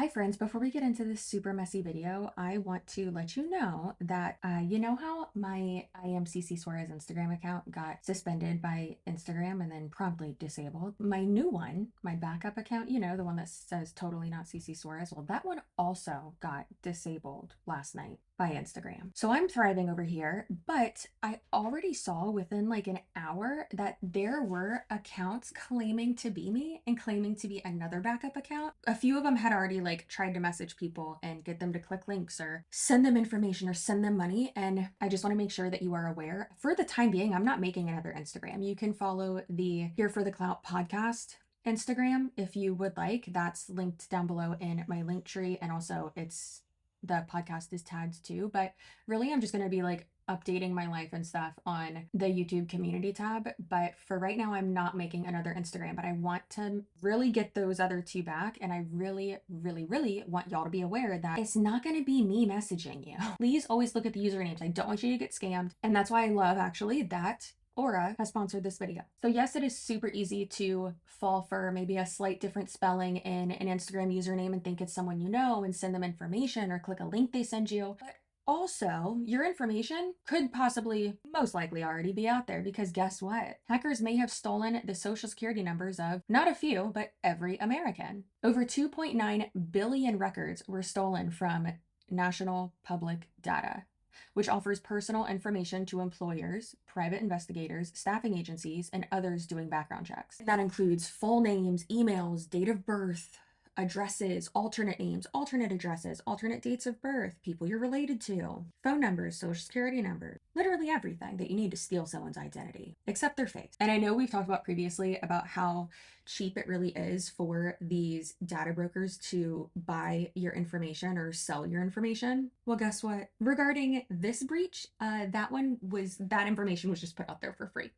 Hi friends, before we get into this super messy video, I want to let you know that you know how my IMCC Suarez Instagram account got suspended by Instagram and then promptly disabled? My new one, my backup account, you know, the one that says totally not CC Suarez, well, that one also got disabled last night by Instagram. So I'm thriving over here, but I already saw within like an hour that there were accounts claiming to be me and claiming to be another backup account. A few of them had already like tried to message people and get them to click links or send them information or send them money. And I just want to make sure that you are aware. For the time being, I'm not making another Instagram. You can follow the Here for the Clout podcast Instagram if you would like. That's linked down below in my link tree, and also the podcast is tagged too. But really, I'm just going to be like updating my life and stuff on the YouTube community tab. But for right now, I'm not making another Instagram, but I want to really get those other two back. And I really, really, really want y'all to be aware that it's not going to be me messaging you. Please always look at the usernames. I don't want you to get scammed. And that's why I love actually that Aura has sponsored this video. So yes, it is super easy to fall for maybe a slight different spelling in an Instagram username and think it's someone you know and send them information or click a link they send you. But also, your information could possibly, most likely already be out there, because guess what? Hackers may have stolen the social security numbers of not a few, but every American. Over 2.9 billion records were stolen from national public data, which offers personal information to employers, private investigators, staffing agencies, and others doing background checks. That includes full names, emails, date of birth, addresses, alternate names, alternate addresses, alternate dates of birth, people you're related to, phone numbers, social security numbers, literally everything that you need to steal someone's identity, except their face. And I know we've talked about previously about how cheap it really is for these data brokers to buy your information or sell your information. Well, guess what? Regarding this breach, that information was just put out there for free.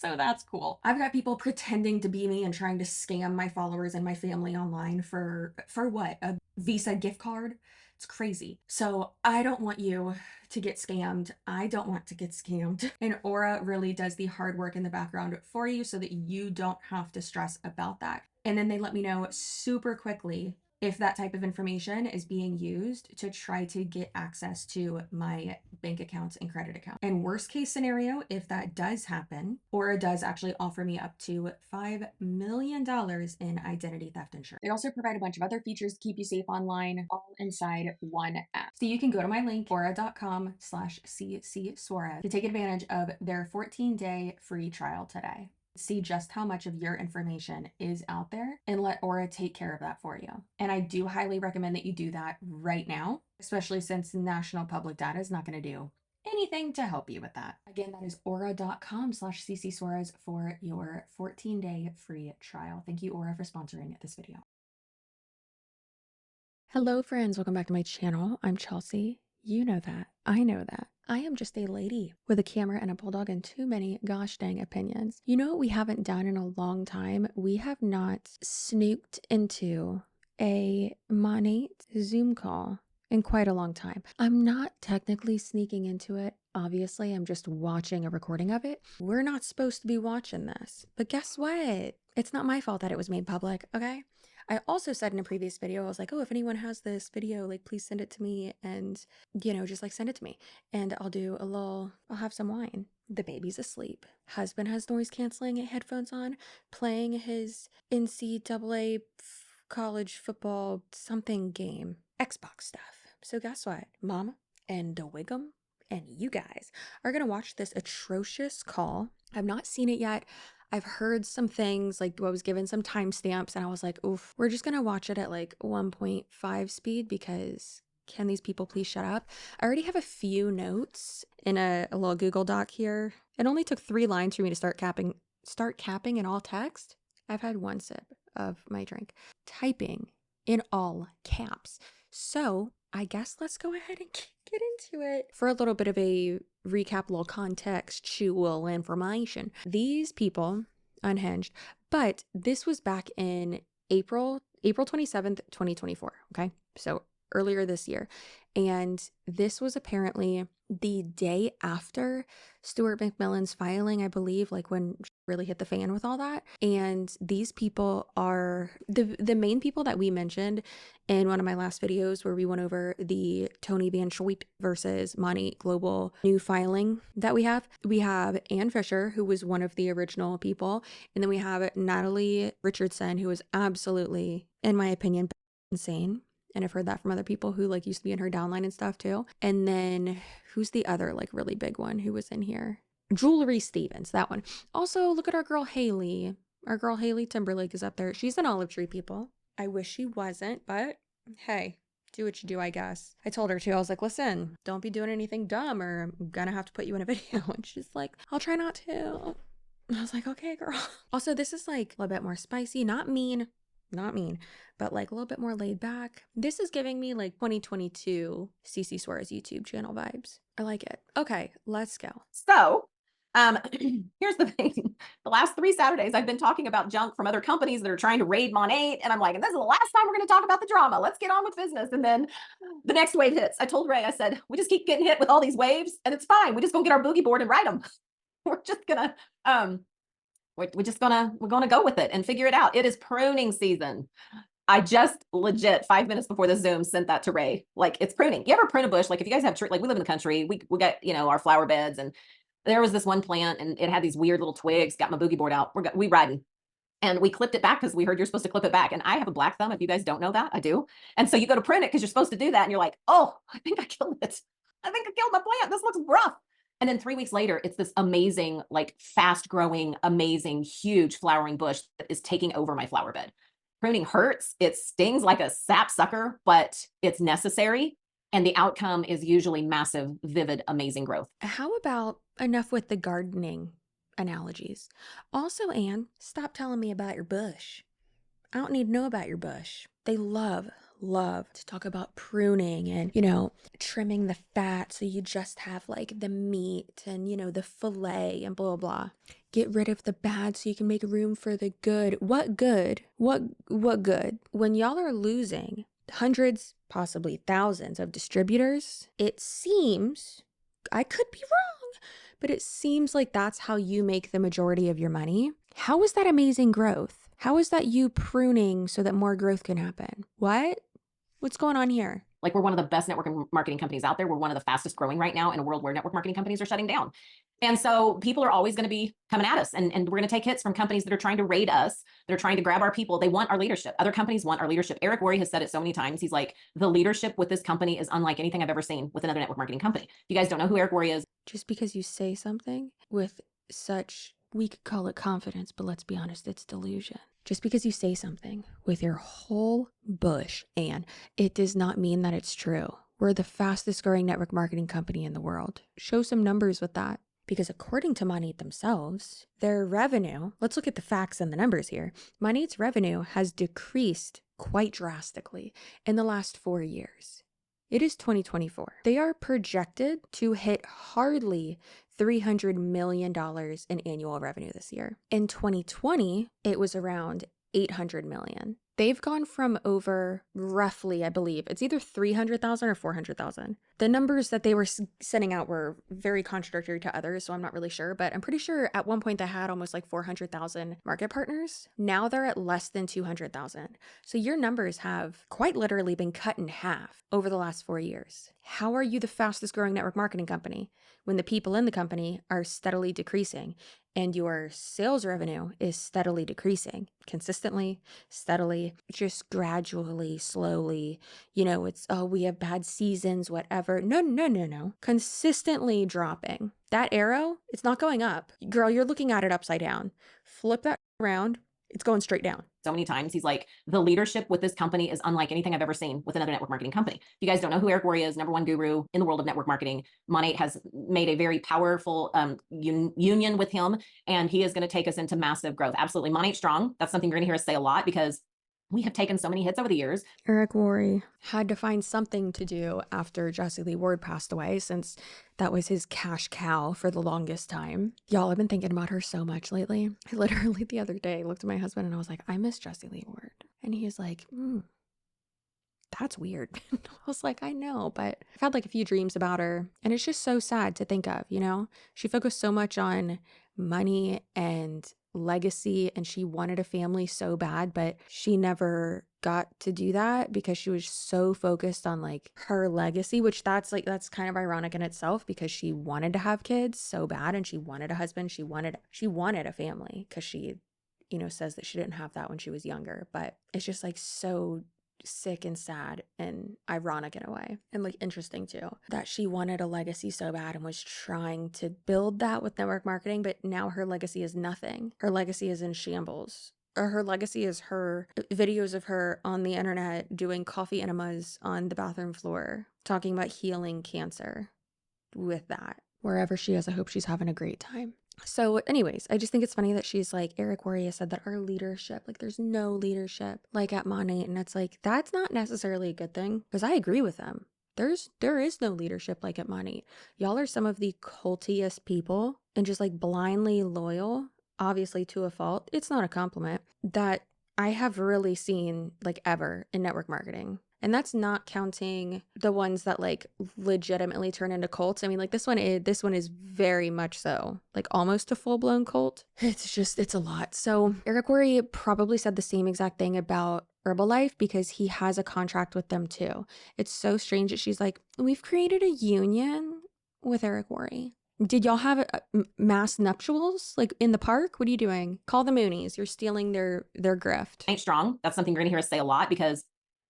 So that's cool. I've got people pretending to be me and trying to scam my followers and my family online for what? A Visa gift card? It's crazy. So I don't want you to get scammed. I don't want to get scammed. And Aura really does the hard work in the background for you so that you don't have to stress about that. And then they let me know super quickly if that type of information is being used to try to get access to my bank accounts and credit accounts. And worst case scenario, if that does happen, Aura does actually offer me up to $5 million in identity theft insurance. They also provide a bunch of other features to keep you safe online, all inside one app. So you can go to my link, aura.com/CC Suarez, to take advantage of their 14-day free trial today. See just how much of your information is out there and let Aura take care of that for you. And I do highly recommend that you do that right now, especially since national public data is not going to do anything to help you with that. Again, that is aura.com/CC Suarez for your 14-day free trial. Thank you, Aura, for sponsoring this video. Hello, friends. Welcome back to my channel. I'm Chelsea. You know that. I know that. I am just a lady with a camera and a bulldog and too many gosh dang opinions. You know what we haven't done in a long time? We have not snooped into a Monat Zoom call in quite a long time. I'm not technically sneaking into it. Obviously, I'm just watching a recording of it. We're not supposed to be watching this. But guess what? It's not my fault that it was made public, okay? I also said in a previous video, I was like, oh, if anyone has this video, like, please send it to me and, you know, just like send it to me. And I'll have some wine. The baby's asleep. Husband has noise canceling headphones on, playing his NCAA college football something game, Xbox stuff. So guess what? Mama and the Wiggum and you guys are going to watch this atrocious call. I've not seen it yet. I've heard some things, like I was given some timestamps and I was like, oof, we're just going to watch it at like 1.5 speed because can these people please shut up? I already have a few notes in a little Google Doc here. It only took 3 lines for me to start capping in all text. I've had 1 sip of my drink. Typing in all caps. So I guess let's go ahead and get into it. For a little bit of a recap, little contextual information. These people unhinged, but this was back in April 27th, 2024. Okay. So earlier this year. And this was apparently the day after Stuart McMillan's filing, I believe, like when really hit the fan with all that. And these people are the main people that we mentioned in one of my last videos where we went over the Tony Van Schweet versus Monat Global new filing that we have. We have Ann Fisher, who was one of the original people. And then we have Natalie Richardson, who is absolutely, in my opinion, insane. And I've heard that from other people who like used to be in her downline and stuff too. And then who's the other like really big one who was in here? Jewelry Stevens, that one. Also, look at our girl Haley. Our girl Haley Timberlake is up there. She's an Olive Tree people. I wish she wasn't, but hey, do what you do, I guess. I told her too. I was like, listen, don't be doing anything dumb or I'm gonna have to put you in a video. And she's like, I'll try not to. I was like, okay, girl. Also, this is like a little bit more spicy, not mean, but like a little bit more laid back. This is giving me like 2022 CC Suarez YouTube channel vibes. I like it. Okay, let's go. So, here's the thing. The last 3 Saturdays, I've been talking about junk from other companies that are trying to raid Monat. And I'm like, and this is the last time we're going to talk about the drama. Let's get on with business. And then the next wave hits. I told Ray, I said, we just keep getting hit with all these waves and it's fine. We just gonna get our boogie board and ride them. We're just gonna, we're gonna go with it and figure it out. It is pruning season. I just legit 5 minutes before the Zoom sent that to Ray. Like, it's pruning. You ever prune a bush? Like if you guys have like we live in the country, we got, you know, our flower beds, and there was this one plant and it had these weird little twigs. Got my boogie board out. We riding. And we clipped it back because we heard you're supposed to clip it back. And I have a black thumb. If you guys don't know that, I do. And so you go to prune it because you're supposed to do that. And you're like, oh, I think I killed it. I think I killed my plant. This looks rough. And then 3 weeks later, it's this amazing, like fast growing, amazing, huge flowering bush that is taking over my flower bed. Pruning hurts. It stings like a sap sucker, but it's necessary. And the outcome is usually massive, vivid, amazing growth. How about enough with the gardening analogies? Also, Anne, stop telling me about your bush. I don't need to know about your bush. They love to talk about pruning and, you know, trimming the fat so you just have like the meat and, you know, the fillet and blah, blah, blah. Get rid of the bad so you can make room for the good. What good? What good? When y'all are losing hundreds, possibly thousands of distributors, it seems, I could be wrong, but it seems like that's how you make the majority of your money. How is that amazing growth? How is that you pruning so that more growth can happen? What's going on here? Like, we're one of the best network marketing companies out there. We're one of the fastest growing right now in a world where network marketing companies are shutting down. And so people are always going to be coming at us, and we're going to take hits from companies that are trying to raid us. They're trying to grab our people. They want our leadership. Other companies want our leadership. Eric Worre has said it so many times. He's like, the leadership with this company is unlike anything I've ever seen with another network marketing company. If you guys don't know who Eric Worre is. Just because you say something with such, we could call it confidence, but let's be honest, it's delusion. Just because you say something with your whole bush, and it does not mean that it's true. We're the fastest growing network marketing company in the world. Show some numbers with that. Because according to Monat themselves, their revenue, let's look at the facts and the numbers here. Monat's revenue has decreased quite drastically in the last 4 years. It is 2024. They are projected to hit hardly $300 million in annual revenue this year. In 2020, it was around 800 million. They've gone from over roughly, I believe, it's either 300,000 or 400,000. The numbers that they were sending out were very contradictory to others, so I'm not really sure, but I'm pretty sure at one point they had almost like 400,000 market partners. Now they're at less than 200,000. So your numbers have quite literally been cut in half over the last 4 years. How are you the fastest growing network marketing company when the people in the company are steadily decreasing and your sales revenue is steadily decreasing consistently, steadily, just gradually, slowly? You know, it's, oh, we have bad seasons, whatever. No. Consistently dropping. That arrow, it's not going up. Girl, you're looking at it upside down. Flip that around. It's going straight down. So many times he's like, the leadership with this company is unlike anything I've ever seen with another network marketing company. If you guys don't know who Eric Worre is, #1 guru in the world of network marketing. Monat has made a very powerful union with him, and he is going to take us into massive growth. Absolutely. Monat strong. That's something you're going to hear us say a lot because we have taken so many hits over the years. Eric Worre had to find something to do after Jessie Lee Ward passed away, since that was his cash cow for the longest time. Y'all, I've been thinking about her so much lately. I literally the other day looked at my husband and I was like, I miss Jessie Lee Ward. And he was like, that's weird. I was like, I know, but I've had like a few dreams about her, and it's just so sad to think of, you know? She focused so much on money and legacy and she wanted a family so bad, but she never got to do that because she was so focused on like her legacy, which that's kind of ironic in itself because she wanted to have kids so bad and she wanted a husband. She wanted a family because she, says that she didn't have that when she was younger, but it's just like so sick and sad and ironic in a way, and like interesting too, that she wanted a legacy so bad and was trying to build that with network marketing, but now her legacy is nothing. Her legacy is in shambles. Or her legacy is her videos of her on the internet doing coffee enemas on the bathroom floor, talking about healing cancer with that. Wherever she is, I hope she's having a great time. So anyways, I just think it's funny that she's like, Eric Worre said that our leadership, like there's no leadership like at Monat. And it's like, that's not necessarily a good thing because I agree with them. There is no leadership like at Monat. Y'all are some of the cultiest people and just like blindly loyal, obviously to a fault. It's not a compliment that I have really seen like ever in network marketing. And that's not counting the ones that like legitimately turn into cults. I mean, like this one is very much so, like almost a full-blown cult. It's a lot. So Eric Worre probably said the same exact thing about Herbalife because he has a contract with them too. It's so strange that she's like, we've created a union with Eric Worre. Did y'all have mass nuptials like in the park? What are you doing? Call the Moonies. You're stealing their grift. Ain't strong. That's something you're gonna hear us say a lot because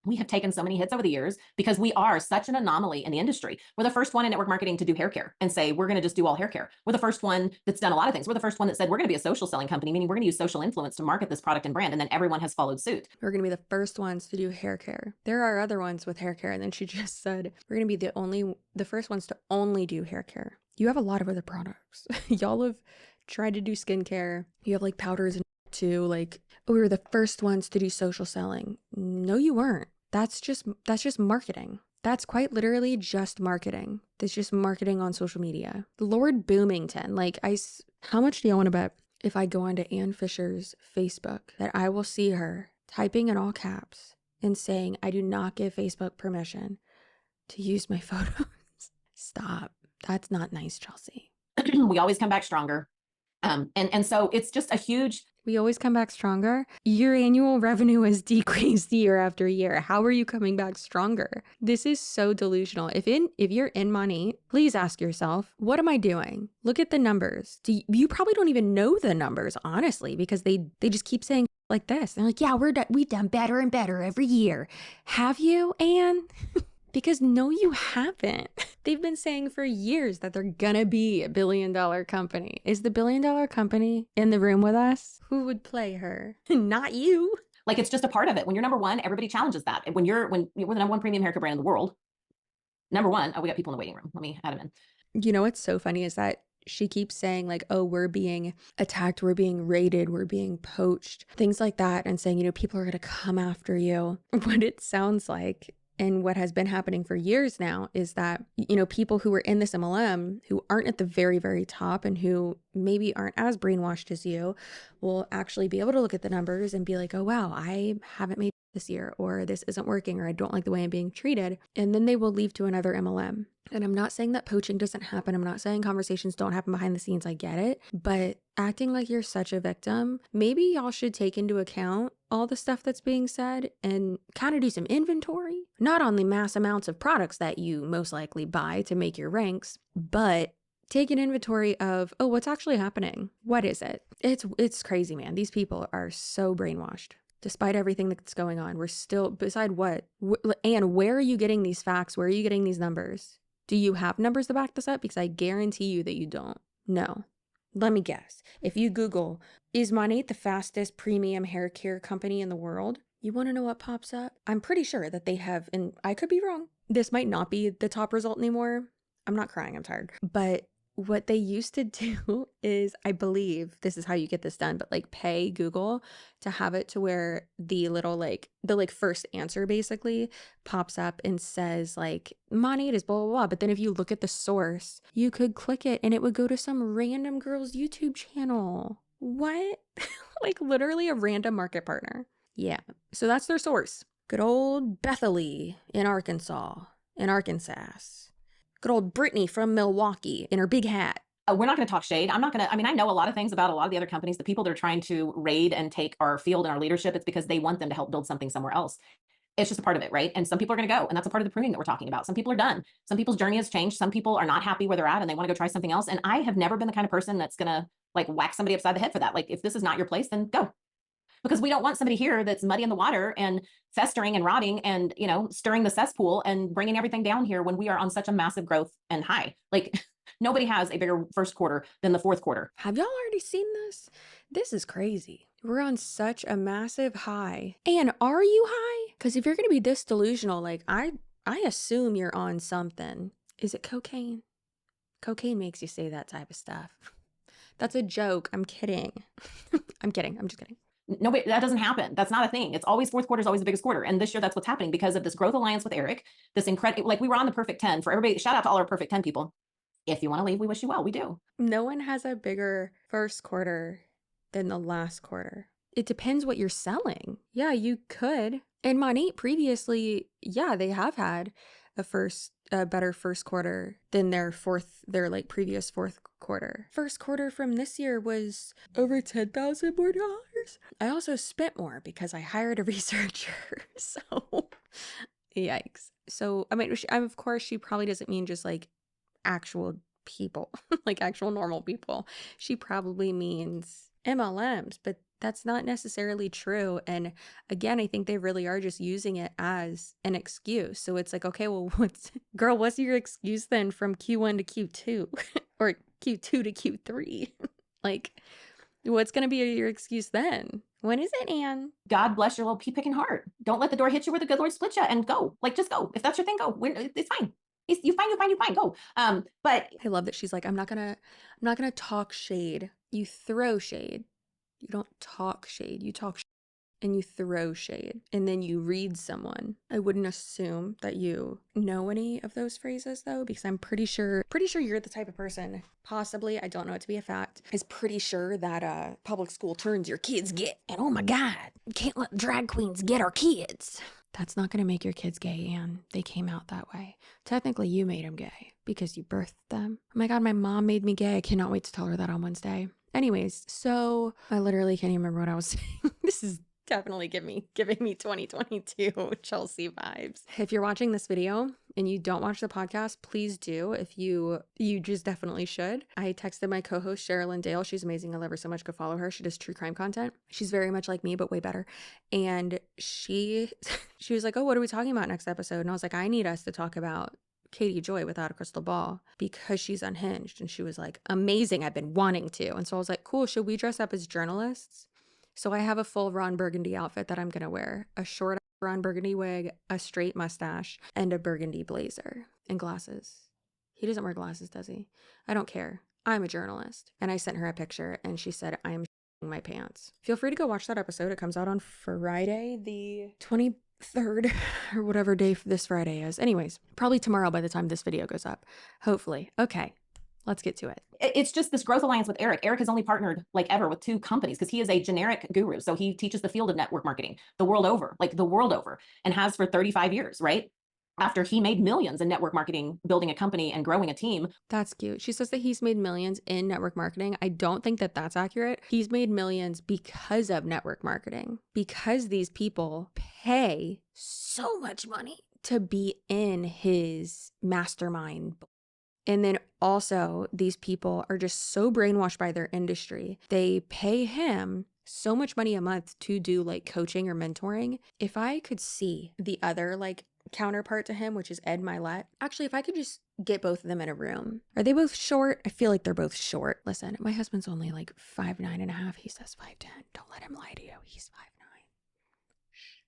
we have taken so many hits over the years because we are such an anomaly in the industry. We're the first one in network marketing to do hair care and say, we're going to just do all hair care. We're the first one that's done a lot of things. We're the first one that said, we're going to be a social selling company, meaning we're going to use social influence to market this product and brand. And then everyone has followed suit. We're going to be the first ones to do hair care. There are other ones with hair care. And then she just said, we're going to be the first ones to only do hair care. You have a lot of other products. Y'all have tried to do skincare. You have like powders and too. Like, oh, we were the first ones to do social selling. No, you weren't. That's just marketing. That's quite literally just marketing. That's just marketing on social media. Lord Boomington, like how much do y'all want to bet if I go onto Ann Fisher's Facebook that I will see her typing in all caps and saying, I do not give Facebook permission to use my photos. Stop. That's not nice, Chelsea. We always come back stronger. And so it's just a huge... We always come back stronger. Your annual revenue has decreased year after year. How are you coming back stronger? This is so delusional. If you're in money, please ask yourself, what am I doing? Look at the numbers. You probably don't even know the numbers, honestly, because they just keep saying like this. They're like, yeah, we've done better and better every year. Have you, Anne? Because no, you haven't. They've been saying for years that they're gonna be $1 billion company. Is the $1 billion company in the room with us? Who would play her? Not you. Like, it's just a part of it. When you're number one, everybody challenges that. When we're the number one premium haircare brand in the world, number one, oh, we got people in the waiting room. Let me add them in. You know what's so funny is that she keeps saying like, oh, we're being attacked, we're being raided, we're being poached, things like that, and saying, people are gonna come after you. What it sounds like, and what has been happening for years now, is that, people who are in this MLM who aren't at the very, very top and who maybe aren't as brainwashed as you will actually be able to look at the numbers and be like, oh, wow, I haven't made this year, or this isn't working, or I don't like the way I'm being treated. And then they will leave to another MLM. And I'm not saying that poaching doesn't happen. I'm not saying conversations don't happen behind the scenes. I get it. But acting like you're such a victim, maybe y'all should take into account all the stuff that's being said and kind of do some inventory, not on the mass amounts of products that you most likely buy to make your ranks, but take an inventory of, oh, what's actually happening? What is it? It's crazy, man. These people are so brainwashed. Despite everything that's going on, we're still, beside what? And where are you getting these facts? Where are you getting these numbers? Do you have numbers to back this up? Because I guarantee you that you don't. No. Let me guess. If you Google, is Monat the fastest premium hair care company in the world? You want to know what pops up? I'm pretty sure that they have, and I could be wrong. This might not be the top result anymore. I'm not crying, I'm tired. But what they used to do is, I believe this is how you get this done, but like pay Google to have it to where the little the first answer basically pops up and says like Monat is blah, blah, blah. But then if you look at the source, you could click it and it would go to some random girl's YouTube channel. What? Like literally a random market partner. Yeah. So that's their source. Good old Bethany in Arkansas. Good old Brittany from Milwaukee in her big hat. we're not going to talk shade. I'm not going to, I mean, I know a lot of things about a lot of the other companies. The people that are trying to raid and take our field and our leadership, it's because they want them to help build something somewhere else. It's just a part of it, right? And some people are going to go, and that's a part of the pruning that we're talking about. Some people are done. Some people's journey has changed. Some people are not happy where they're at and they want to go try something else. And I have never been the kind of person that's going to like whack somebody upside the head for that. Like, if this is not your place, then go. Because we don't want somebody here that's muddy in the water and festering and rotting and, you know, stirring the cesspool and bringing everything down here when we are on such a massive growth and high. Like, nobody has a bigger first quarter than the fourth quarter. Have y'all already seen this? This is crazy. We're on such a massive high. And are you high? Because if you're going to be this delusional, like I assume you're on something. Is it cocaine? Cocaine makes you say that type of stuff. That's a joke. I'm kidding. I'm kidding. I'm just kidding. No, that doesn't happen. That's not a thing. It's always fourth quarter is always the biggest quarter. And this year, that's what's happening because of this growth alliance with Eric, this incredible, like we were on the perfect 10 for everybody. Shout out to all our perfect 10 people. If you want to leave, we wish you well. We do. No one has a bigger first quarter than the last quarter. It depends what you're selling. Yeah, you could. And Monat previously, yeah, they have had a better first quarter than their like previous fourth quarter. First quarter from this year was over $10,000 more. I also spent more because I hired a researcher. So, yikes. So, I mean, of course, she probably doesn't mean just like actual people, like actual normal people. She probably means MLMs, but that's not necessarily true. And again, I think they really are just using it as an excuse. So it's like, okay, well, what's your excuse then from Q1 to Q2 or Q2 to Q3? Like, what's going to be your excuse then? When is it, Anne? God bless your little pea picking heart. Don't let the door hit you where the good Lord split you, and go. Like, just go. If that's your thing, go. It's fine. You fine, go. But I love that she's like, I'm not gonna talk shade. You throw shade. You don't talk shade. You talk and you throw shade, and then you read someone. I wouldn't assume that you know any of those phrases though, because I'm pretty sure you're the type of person, possibly, I don't know it to be a fact, is pretty sure that public school turns your kids gay. And oh my God, you can't let drag queens get our kids. That's not going to make your kids gay, Anne. They came out that way. Technically, you made them gay because you birthed them. Oh my God, my mom made me gay. I cannot wait to tell her that on Wednesday. Anyways, so I literally can't even remember what I was saying. This is definitely giving me 2022 Chelsea vibes. If you're watching this video and you don't watch the podcast, please do. If you just definitely should. I texted my co-host Sherilyn Dale. She's amazing. I love her so much. Go follow her. She does true crime content. She's very much like me, but way better. And she was like, oh, what are we talking about next episode? And I was like, I need us to talk about Katie Joy without a crystal ball because she's unhinged. And she was like, amazing. I've been wanting to. And so I was like, cool. Should we dress up as journalists? So I have a full Ron Burgundy outfit that I'm going to wear. A short Ron Burgundy wig, a straight mustache, and a burgundy blazer and glasses. He doesn't wear glasses, does he? I don't care. I'm a journalist. And I sent her a picture and she said, I am shitting my pants. Feel free to go watch that episode. It comes out on Friday, the 23rd or whatever day this Friday is. Anyways, probably tomorrow by the time this video goes up. Hopefully. Okay. Let's get to it. It's just this growth alliance with Eric. Eric has only partnered like ever with 2 companies because he is a generic guru. So he teaches the field of network marketing the world over, and has for 35 years, right? After he made millions in network marketing, building a company and growing a team. That's cute. She says that he's made millions in network marketing. I don't think that that's accurate. He's made millions because of network marketing, because these people pay so much money to be in his mastermind. And then also these people are just so brainwashed by their industry. They pay him so much money a month to do like coaching or mentoring. If I could see the other like counterpart to him, which is Ed Milet. Actually, if I could just get both of them in a room. Are they both short? I feel like they're both short. Listen, my husband's only like 5'9.5". He says 5'10". Don't let him lie to you. He's 5'9". Shh.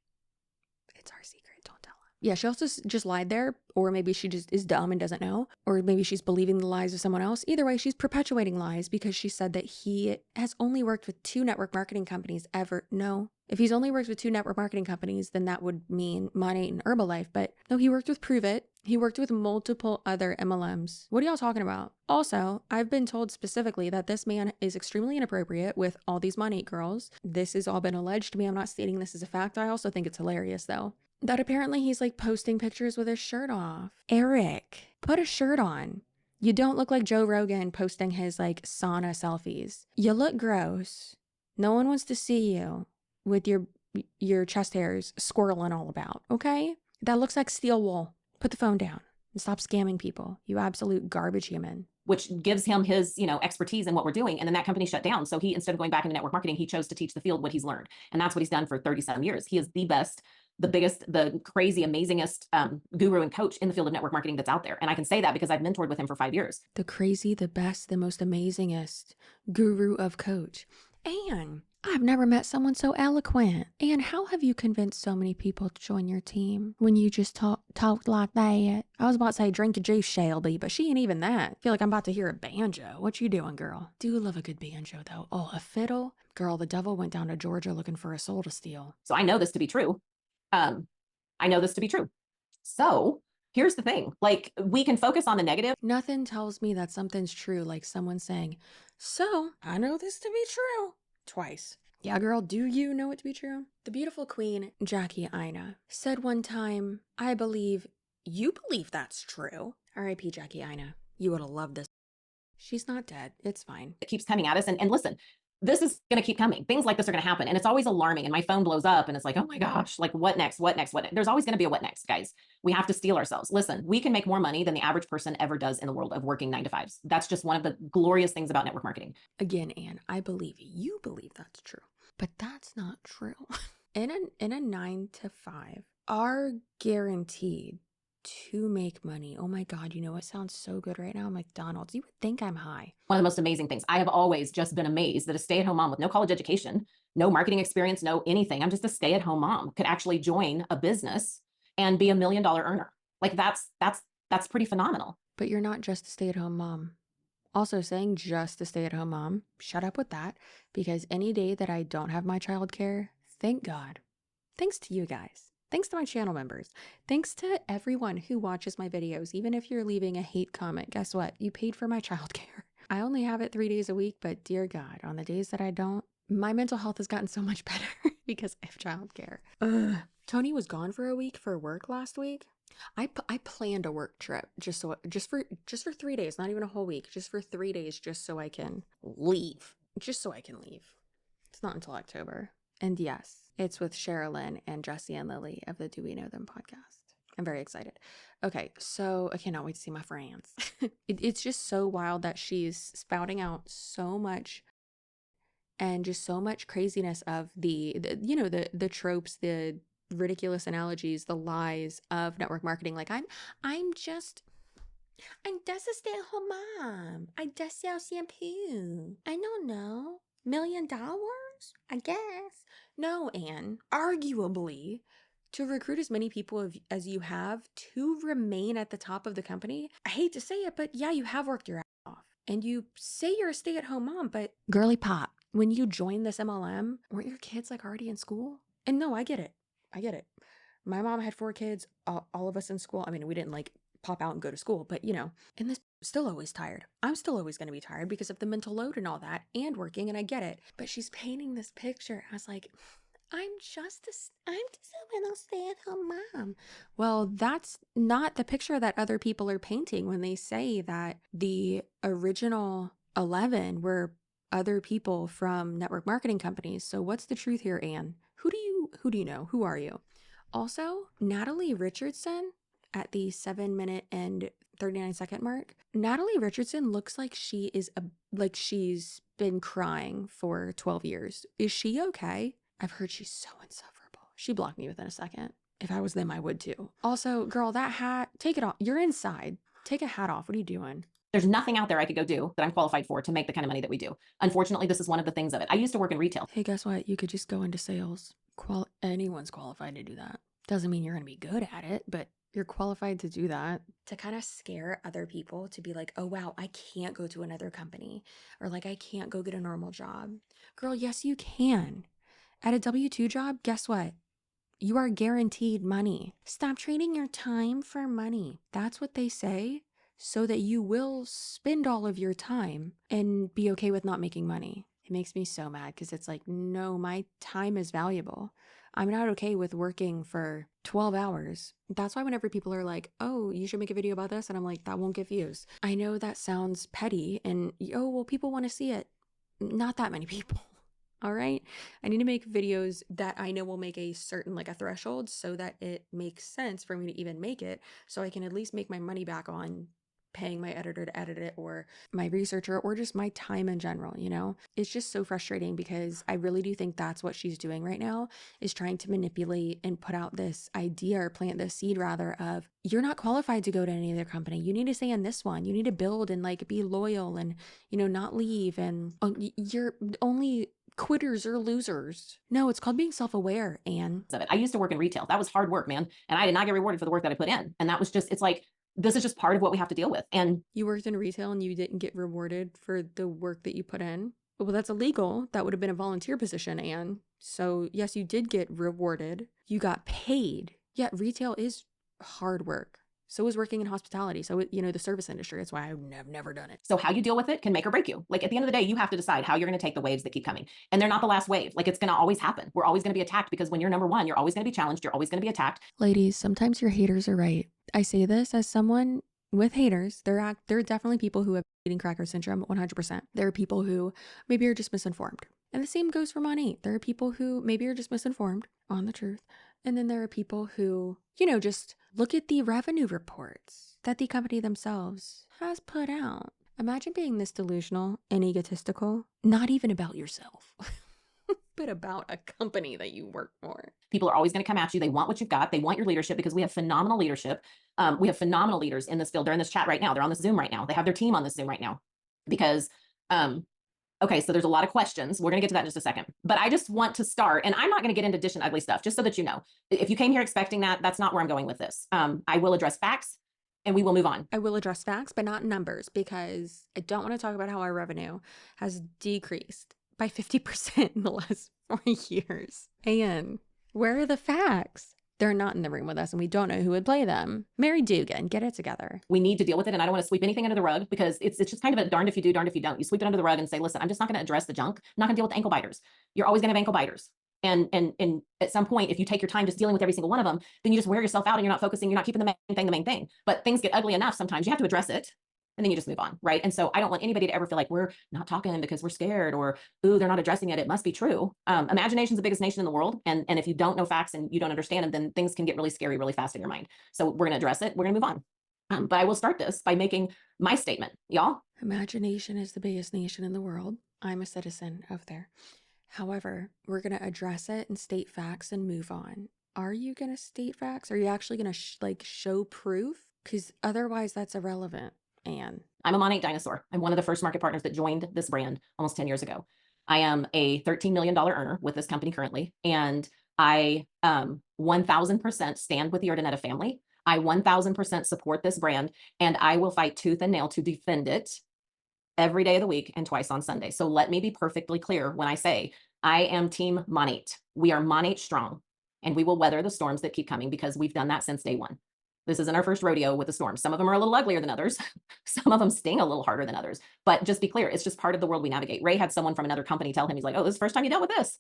It's our secret. Don't tell him. Yeah, she also just lied there, or maybe she just is dumb and doesn't know, or maybe she's believing the lies of someone else. Either way, she's perpetuating lies because she said that he has only worked with 2 network marketing companies ever. No. If he's only worked with 2 network marketing companies, then that would mean Monat and Herbalife. But no, he worked with Prove It. He worked with multiple other MLMs. What are y'all talking about? Also, I've been told specifically that this man is extremely inappropriate with all these Monat girls. This has all been alleged to me. I'm not stating this as a fact. I also think it's hilarious though, that apparently he's like posting pictures with his shirt off. Eric, put a shirt on. You don't look like Joe Rogan posting his like sauna selfies. You look gross. No one wants to see you with your chest hairs squirreling all about, okay? That looks like steel wool. Put the phone down and stop scamming people, you absolute garbage human. Which gives him his, expertise in what we're doing. And then that company shut down. So he, instead of going back into network marketing, he chose to teach the field what he's learned. And that's what he's done for 37 years. He is the best, the biggest, the crazy, amazingest guru and coach in the field of network marketing that's out there. And I can say that because I've mentored with him for 5 years. The crazy, the best, the most amazingest guru of coach. And I've never met someone so eloquent. And how have you convinced so many people to join your team when you just talk like that? I was about to say drink a juice, Shelby, but she ain't even that. I feel like I'm about to hear a banjo. What you doing, girl? Do love a good banjo, though. Oh, a fiddle? Girl, the devil went down to Georgia looking for a soul to steal. So I know this to be true. I know this to be true. So here's the thing. Like, we can focus on the negative. Nothing tells me that something's true like someone saying, so I know this to be true. Twice. Yeah, girl, do you know it to be true? The beautiful queen, Jackie Ina, said one time, I believe you believe that's true. R.I.P. Jackie Ina. You would have loved this. She's not dead. It's fine. It keeps coming at us. And listen, this is going to keep coming. Things like this are going to happen. And it's always alarming. And my phone blows up and it's like, oh my gosh, like what next? What next? What next? There's always going to be a what next, guys. We have to steel ourselves. Listen, we can make more money than the average person ever does in the world of working 9 to 5s. That's just one of the glorious things about network marketing. Again, Anne, I believe you believe that's true, but that's not true. In a 9 to 5 are guaranteed to make money. Oh my God, you know what sounds so good right now? McDonald's. You would think I'm high. One of the most amazing things. I have always just been amazed that a stay-at-home mom with no college education, no marketing experience, no anything, I'm just a stay-at-home mom, could actually join a business and be $1 million earner. Like that's pretty phenomenal. But you're not just a stay-at-home mom. Also, saying just a stay-at-home mom, shut up with that, because any day that I don't have my childcare, thank God. Thanks to you guys. Thanks to my channel members. Thanks to everyone who watches my videos. Even if you're leaving a hate comment, guess what? You paid for my childcare. I only have it 3 days a week, but dear God, on the days that I don't, my mental health has gotten so much better because I have childcare. Tony was gone for a week for work last week. I planned a work trip just for 3 days, not even a whole week, just for 3 days, just so I can leave. Just so I can leave. It's not until October. And yes, it's with Sherilyn and Jesse and Lily of the Do We Know Them podcast. I'm very excited. Okay, so I cannot wait to see my friends. It's just so wild that she's spouting out so much and just so much craziness of the tropes, the ridiculous analogies, the lies of network marketing. Like I'm just a stay-at-home mom. I just sell shampoo. I don't know. $1 million? I guess. No, Anne. Arguably, to recruit as many people as you have to remain at the top of the company, I hate to say it, but yeah, you have worked your ass off. And you say you're a stay-at-home mom, but girly pop, when you joined this MLM, weren't your kids like already in school? And no, I get it. My mom had 4 kids, all of us in school. I mean, we didn't like pop out and go to school, but and this still always tired. I'm still always going to be tired because of the mental load and all that and working, and I get it. But she's painting this picture. I was like, I'm just a little stay-at-home mom. Well, that's not the picture that other people are painting when they say that the original 11 were other people from network marketing companies. So what's the truth here, Anne? Who do you know? Who are you? Also, Natalie Richardson at the 7-minute and 39-second mark. Natalie Richardson looks like she's been crying for 12 years. Is she okay? I've heard she's so insufferable. She blocked me within a second. If I was them, I would too. Also, girl, that hat, take it off. You're inside. Take a hat off. What are you doing? There's nothing out there I could go do that I'm qualified for to make the kind of money that we do. Unfortunately, this is one of the things of it. I used to work in retail. Hey, guess what? You could just go into sales. Anyone's qualified to do that. Doesn't mean you're going to be good at it, but you're qualified to do that. To kind of scare other people to be like, oh, wow, I can't go to another company. Or like, I can't go get a normal job. Girl, yes, you can. At a W-2 job, guess what? You are guaranteed money. Stop trading your time for money. That's what they say, so that you will spend all of your time and be okay with not making money. It makes me so mad because it's like, no, my time is valuable. I'm not okay with working for 12 hours. That's why whenever people are like, oh, you should make a video about this, and I'm like, that won't get views. I know that sounds petty and, oh, well, people want to see it. Not that many people. All right. I need to make videos that I know will make a certain, like a threshold, so that it makes sense for me to even make it. So I can at least make my money back on paying my editor to edit it, or my researcher, or just my time in general. It's just so frustrating, because I really do think that's what she's doing right now, is trying to manipulate and put out this idea, or plant this seed rather, of you're not qualified to go to any other company. You need to stay in this one. You need to build and like be loyal and, not leave. And you're only quitters or losers. No, it's called being self-aware, Anne. Of it. I used to work in retail. That was hard work, man. And I did not get rewarded for the work that I put in. And that was just, it's like, this is just part of what we have to deal with. And You worked in retail and you didn't get rewarded for the work that you put in? Well, that's illegal. That would have been a volunteer position, Anne. So yes, you did get rewarded. You got paid. Yet retail is hard work. So is working in hospitality. So, the service industry. That's why I've never done it. so how you deal with it can make or break you. Like at the end of the day, you have to decide how you're going to take the waves that keep coming. And they're not the last wave. Like it's going to always happen. We're always going to be attacked, because when you're number one, you're always going to be challenged. You're always going to be attacked. Ladies, sometimes your haters are right. I say this as someone with haters. There are definitely people who have eating cracker syndrome, 100%. There are people who maybe are just misinformed. And the same goes for Monat. There are people who maybe are just misinformed on the truth. And then there are people who, just look at the revenue reports that the company themselves has put out. Imagine being this delusional and egotistical, not even about yourself, but about a company that you work for. People are always going to come at you. They want what you've got. They want your leadership, because we have phenomenal leadership. We have phenomenal leaders in this field. They're in this chat right now. They're on this Zoom right now. They have their team on this Zoom right now, because, okay, so there's a lot of questions. We're going to get to that in just a second, but I just want to start, and I'm not going to get into dish and ugly stuff, just so that you know. If you came here expecting that, that's not where I'm going with this. I will address facts and we will move on. I will address facts, but not numbers, because I don't want to talk about how our revenue has decreased by 50% in the last 4 years. And where are the facts? They're not in the room with us, and we don't know who would play them. Mary Dugan, get it together. We need to deal with it, and I don't want to sweep anything under the rug, because it's just kind of a darned if you do, darned if you don't. You sweep it under the rug and say, listen, I'm just not going to address the junk. I'm not going to deal with the ankle biters. You're always going to have ankle biters. And at some point, if you take your time just dealing with every single one of them, then you just wear yourself out and you're not focusing, you're not keeping the main thing. But things get ugly enough sometimes you have to address it, and then you just move on, right? And so I don't want anybody to ever feel like we're not talking because we're scared, or, ooh, they're not addressing it. It must be true. Imagination's the biggest nation in the world. And if you don't know facts and you don't understand them, then things can get really scary really fast in your mind. So we're going to address it. We're going to move on. But I will start this by making my statement, y'all. Imagination is the biggest nation in the world. I'm a citizen of there. However, we're going to address it and state facts and move on. Are you going to state facts? Are you actually going to show proof? Because otherwise that's irrelevant. Anne. I'm a Monat dinosaur. I'm one of the first market partners that joined this brand almost 10 years ago. I am a $13 million earner with this company currently. And I 1000% stand with the Urdaneta family. I 1000% support this brand, and I will fight tooth and nail to defend it every day of the week and twice on Sunday. So let me be perfectly clear when I say I am team Monat. We are Monat strong, and we will weather the storms that keep coming, because we've done that since day one. This isn't our first rodeo with the storms. Some of them are a little uglier than others. Some of them sting a little harder than others, but just be clear. It's just part of the world we navigate. Ray had someone from another company tell him, he's like, oh, this is the first time you dealt with this.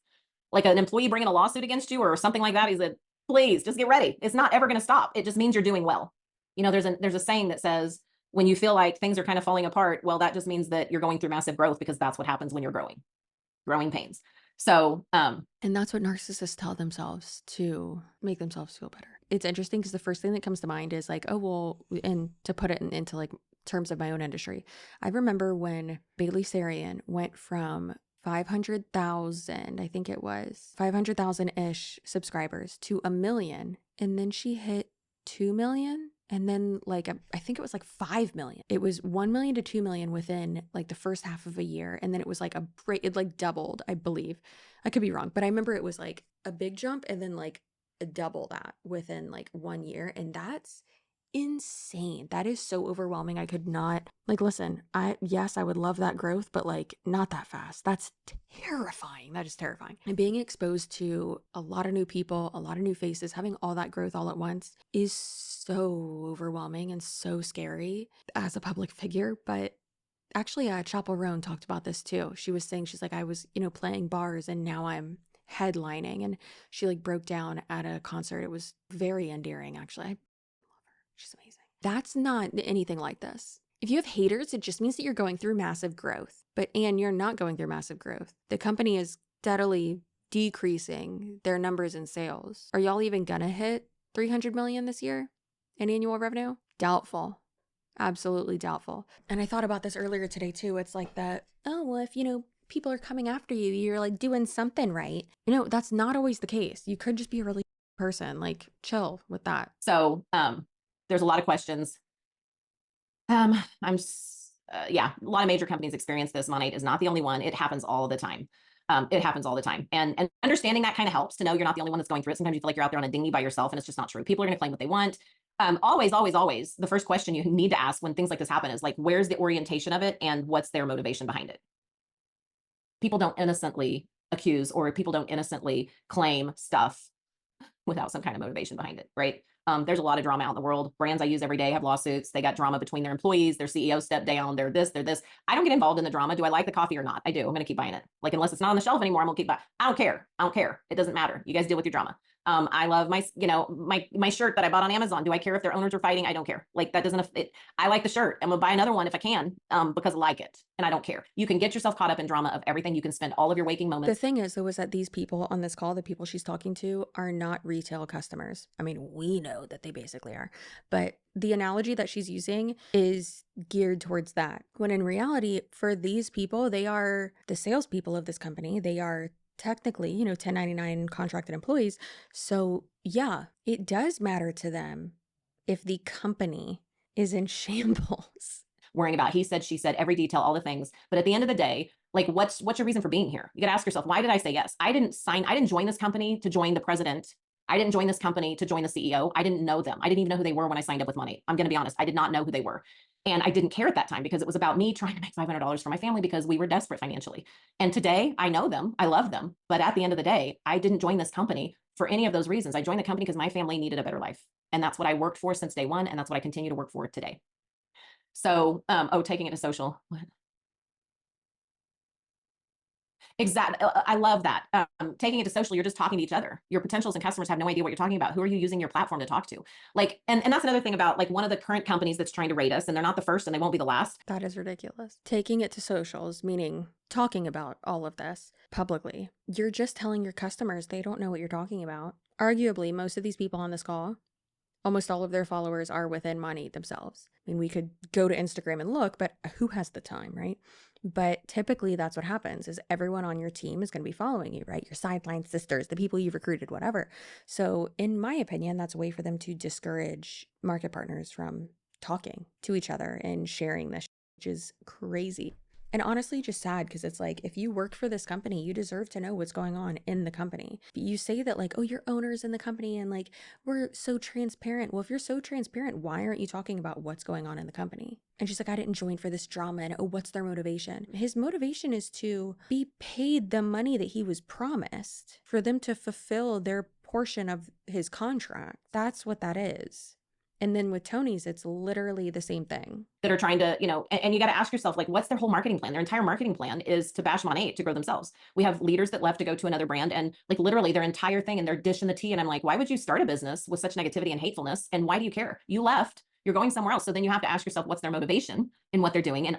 Like an employee bringing a lawsuit against you or something like that. He said, please just get ready. It's not ever going to stop. It just means you're doing well. There's a saying that says, when you feel like things are kind of falling apart, well, that just means that you're going through massive growth, because that's what happens when you're growing pains. So, and that's what narcissists tell themselves to make themselves feel better. It's interesting, because the first thing that comes to mind is like, oh, well, and to put it into like terms of my own industry, I remember when Bailey Sarian went from 500,000, I think it was 500,000-ish subscribers to 1 million. And then she hit 2 million. And then I think it was like 5 million. It was 1 million to 2 million within like the first half of a year. And then it was like it like doubled, I believe. I could be wrong, but I remember it was like a big jump and then like a double that within like 1 year. And that's insane. That is so overwhelming. I could not listen, yes, I would love that growth, but like not that fast. That's terrifying. That is terrifying. And being exposed to a lot of new people, a lot of new faces, having all that growth all at once is so overwhelming and so scary as a public figure. But actually, Chapel Roan talked about this too. She was saying, she's like, I was, playing bars, and now I'm headlining, and she like broke down at a concert. It was very endearing, actually. I love her. She's amazing. That's not anything like this. If you have haters, it just means that you're going through massive growth. But Anne, you're not going through massive growth. The company is steadily decreasing their numbers in sales. Are y'all even gonna hit 300 million this year in annual revenue? Doubtful. Absolutely doubtful. And I thought about this earlier today too. It's like that, oh, well, if, people are coming after you, you're like doing something right. That's not always the case. You could just be a really person, like chill with that. So there's a lot of questions. Yeah, a lot of major companies experience this. Monat is not the only one. It happens all the time. It happens all the time. And understanding that kind of helps to know you're not the only one that's going through it. Sometimes you feel like you're out there on a dinghy by yourself, and it's just not true. People are going to claim what they want. Always, always, always, the first question you need to ask when things like this happen is like, where's the orientation of it and what's their motivation behind it? People don't innocently accuse, or people don't innocently claim stuff without some kind of motivation behind it, right? There's a lot of drama out in the world. Brands I use every day have lawsuits. They got drama between their employees, their CEO stepped down, they're this, they're this. I don't get involved in the drama. Do I like the coffee or not? I do. I'm going to keep buying it. Like, unless it's not on the shelf anymore, I'm going to keep buying. I don't care. I don't care. It doesn't matter. You guys deal with your drama. I love my shirt that I bought on Amazon. Do I care if their owners are fighting? I don't care. Like, that doesn't, I like the shirt. I'm gonna buy another one if I can, because I like it, and I don't care. You can get yourself caught up in drama of everything. You can spend all of your waking moments. The thing is, though, is that these people on this call, the people she's talking to, are not retail customers. I mean, we know that they basically are, but the analogy that she's using is geared towards that. When in reality, for these people, they are the salespeople of this company. They are technically, 1099 contracted employees. So yeah, it does matter to them if the company is in shambles. Worrying about he said, she said, every detail, all the things. But at the end of the day, like, what's your reason for being here? You got to ask yourself, why did I say yes? I didn't join this company to join the president. I didn't join this company to join the CEO. I didn't know them. I didn't even know who they were when I signed up with Monat. I'm going to be honest. I did not know who they were. And I didn't care at that time, because it was about me trying to make $500 for my family, because we were desperate financially. And today I know them. I love them. But at the end of the day, I didn't join this company for any of those reasons. I joined the company because my family needed a better life. And that's what I worked for since day one. And that's what I continue to work for today. So, taking it to social. Exactly. I love that. Taking it to social, you're just talking to each other. Your potentials and customers have no idea what you're talking about. Who are you using your platform to talk to? Like, and that's another thing about, like, one of the current companies that's trying to rate us, and they're not the first and they won't be the last. That is ridiculous. Taking it to socials, meaning talking about all of this publicly. You're just telling your customers they don't know what you're talking about. Arguably, most of these people on this call, almost all of their followers are within Monat themselves. I mean, we could go to Instagram and look, but who has the time, right? But typically that's what happens, is everyone on your team is going to be following you, right? Your sideline sisters, the people you've recruited, whatever. So in my opinion, that's a way for them to discourage market partners from talking to each other and sharing this, which is crazy. And honestly, just sad, because it's like, if you work for this company, you deserve to know what's going on in the company. But you say that, like, oh, your owner's in the company and like, we're so transparent. Well, if you're so transparent, why aren't you talking about what's going on in the company? And she's like, I didn't join for this drama. And oh, what's their motivation? His motivation is to be paid the money that he was promised, for them to fulfill their portion of his contract. That's what that is. And then with Tony's, it's literally the same thing. That are trying to, and you got to ask yourself, like, what's their whole marketing plan? Their entire marketing plan is to bash Monat to grow themselves. We have leaders that left to go to another brand, and like literally their entire thing, and they're dishing the tea. And I'm like, why would you start a business with such negativity and hatefulness? And why do you care? You left, you're going somewhere else. So then you have to ask yourself, what's their motivation in what they're doing? And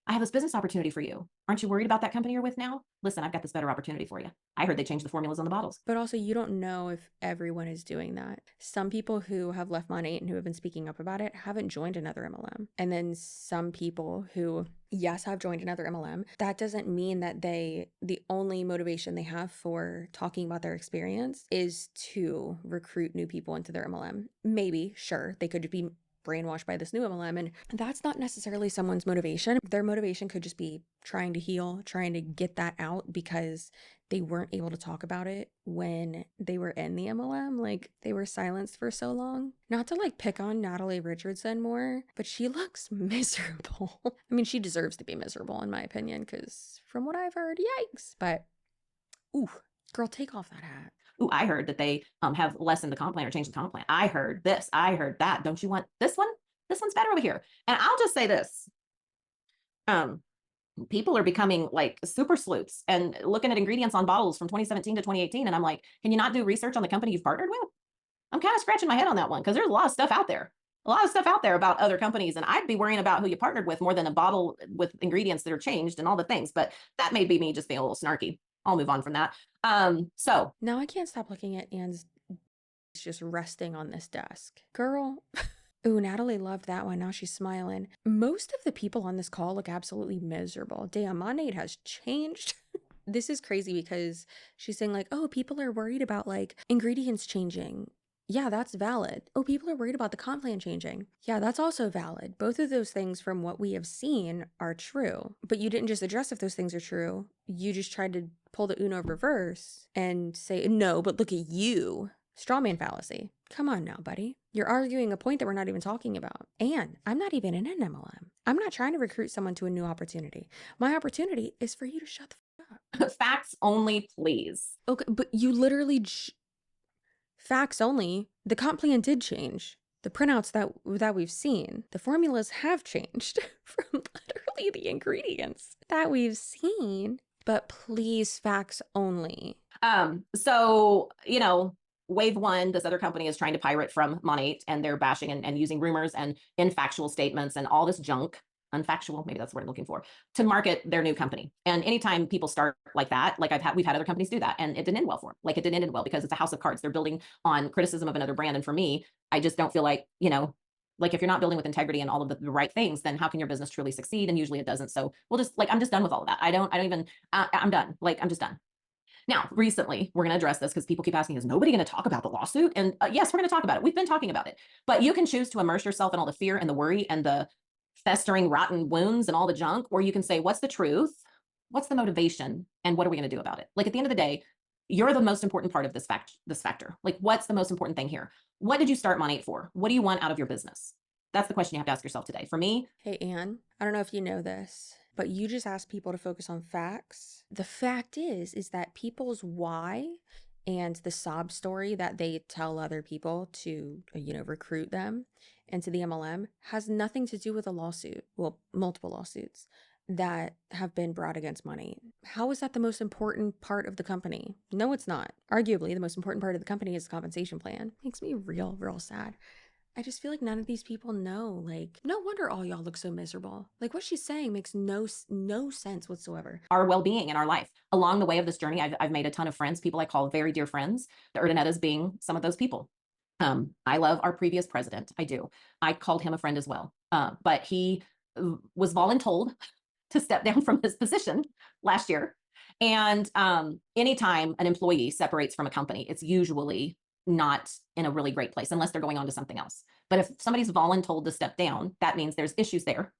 I have this business opportunity for you. Aren't you worried about that company you're with now? Listen, I've got this better opportunity for you. I heard they changed the formulas on the bottles. But also, you don't know if everyone is doing that. Some people who have left Monat and who have been speaking up about it haven't joined another MLM. And then some people who, yes, have joined another MLM, that doesn't mean that the only motivation they have for talking about their experience is to recruit new people into their MLM. Maybe, sure, they could be brainwashed by this new MLM, and that's not necessarily someone's motivation. Their motivation could just be trying to heal, trying to get that out, because they weren't able to talk about it when they were in the MLM. Like, they were silenced for so long. Not to like pick on Natalie Richardson more, but she looks miserable. I mean, she deserves to be miserable in my opinion, because from what I've heard, yikes. But ooh, girl, take off that hat. Ooh, I heard that they have lessened the comp plan or changed the comp plan. I heard this. I heard that. Don't you want this one? This one's better over here. And I'll just say this. people are becoming like super sleuths and looking at ingredients on bottles from 2017 to 2018. And I'm like, can you not do research on the company you've partnered with? I'm kind of scratching my head on that one because there's a lot of stuff out there. A lot of stuff out there about other companies, and I'd be worrying about who you partnered with more than a bottle with ingredients that are changed and all the things. But that may be me just being a little snarky. I'll move on from that. So Now I can't stop looking at Anne's just resting on this desk. Girl. Ooh, Natalie loved that one. Now she's smiling. Most of the people on this call look absolutely miserable. Damn, Monat has changed. This is crazy because she's saying like, oh, people are worried about like ingredients changing. Yeah, that's valid. Oh, people are worried about the comp plan changing. Yeah, that's also valid. Both of those things from what we have seen are true. But you didn't just address if those things are true. You just tried to pull the Uno reverse and say, no, but look at you. Strawman fallacy. Come on now, buddy. You're arguing a point that we're not even talking about. And I'm not even in an MLM. I'm not trying to recruit someone to a new opportunity. My opportunity is for you to shut the fuck up. facts only, please. Okay, but you literally... Facts only. The comp plan did change. The printouts that we've seen, the formulas have changed from literally the ingredients that we've seen. But please, facts only. So, you know, wave one, this other company is trying to pirate from Monat, and they're bashing and using rumors and infactual statements and all this junk, unfactual, maybe that's what I'm looking for, to market their new company. And anytime people start like that, like we've had other companies do that, and it didn't end well for them. Like it didn't end well because it's a house of cards. They're building on criticism of another brand. And for me, I just don't feel like, you know, like if you're not building with integrity and all of the right things, then how can your business truly succeed? And usually it doesn't. So we'll just like, I'm just done with all of that. I'm done. Like, I'm just done. Now, recently, we're going to address this because people keep asking, is nobody going to talk about the lawsuit? And yes, we're going to talk about it. We've been talking about it, but you can choose to immerse yourself in all the fear and the worry and the festering rotten wounds and all the junk, or you can say, what's the truth? What's the motivation? And what are we going to do about it? Like at the end of the day, you're the most important part of this factor. Like, what's the most important thing here? What did you start Monat for? What do you want out of your business? That's the question you have to ask yourself today. For me. Hey, Anne, I don't know if you know this, but you just asked people to focus on facts. The fact is that people's why and the sob story that they tell other people to, you know, recruit them into the MLM has nothing to do with a lawsuit. Well, multiple lawsuits that have been brought against Monat. How is that the most important part of the company? No, it's not. Arguably, the most important part of the company is the compensation plan. Makes me real sad. I just feel like none of these people know. Like, no wonder all y'all look so miserable. Like, what she's saying makes no sense whatsoever. Our well-being in our life. Along the way of this journey, I've made a ton of friends, people I call very dear friends, the Urdanettas being some of those people. I love our previous president. I do. I called him a friend as well. But he was voluntold to step down from his position last year. And anytime an employee separates from a company, it's usually not in a really great place unless they're going on to something else. But if somebody's voluntold to step down, that means there's issues there.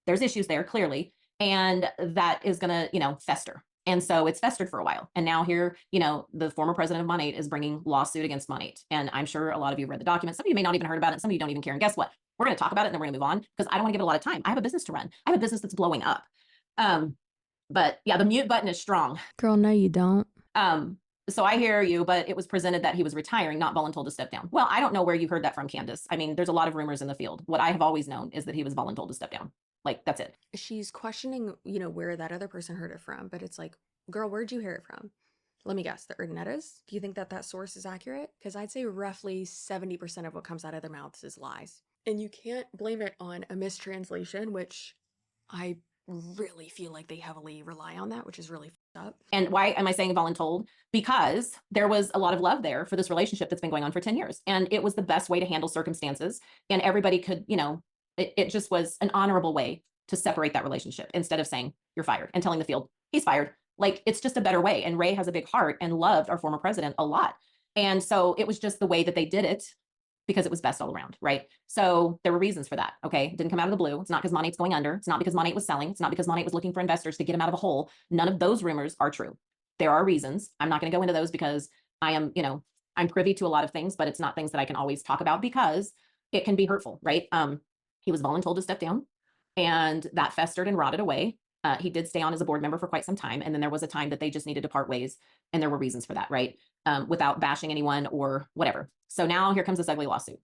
There's issues there clearly. And that is going to, you know, fester. And so it's festered for a while. And now here, you know, the former president of Monat is bringing lawsuit against Monat. And I'm sure a lot of you read the documents. Some of you may not even heard about it. Some of you don't even care. And guess what? We're going to talk about it and then we're going to move on because I don't want to give it a lot of time. I have a business to run. I have a business that's blowing up. But yeah, the mute button is strong. Girl, no, you don't. So I hear you, but it was presented that he was retiring, not voluntold to step down. Well, I don't know where you heard that from, Candace. I mean, there's a lot of rumors in the field. What I have always known is that he was voluntold to step down. Like, that's it. She's questioning, you know, where that other person heard it from, but it's like, girl, where'd you hear it from? Let me guess, the Urdanettas? Do you think that source is accurate? Because I'd say roughly 70% of what comes out of their mouths is lies. And you can't blame it on a mistranslation, which I really feel like they heavily rely on that, which is really fucked up. And why am I saying voluntold? Because there was a lot of love there for this relationship that's been going on for 10 years. And it was the best way to handle circumstances. And everybody could, you know, it just was an honorable way to separate that relationship instead of saying you're fired and telling the field he's fired. Like, it's just a better way. And Ray has a big heart and loved our former president a lot. And so it was just the way that they did it because it was best all around, right? So there were reasons for that, okay? It didn't come out of the blue. It's not because Monat's going under. It's not because Monat was selling. It's not because Monat was looking for investors to get him out of a hole. None of those rumors are true. There are reasons. I'm not going to go into those because I am, you know, I'm privy to a lot of things, but it's not things that I can always talk about because it can be hurtful, right? He was voluntold to step down and that festered and rotted away. He did stay on as a board member for quite some time. And then there was a time that they just needed to part ways. And there were reasons for that, right? Without bashing anyone or whatever. So now here comes this ugly lawsuit.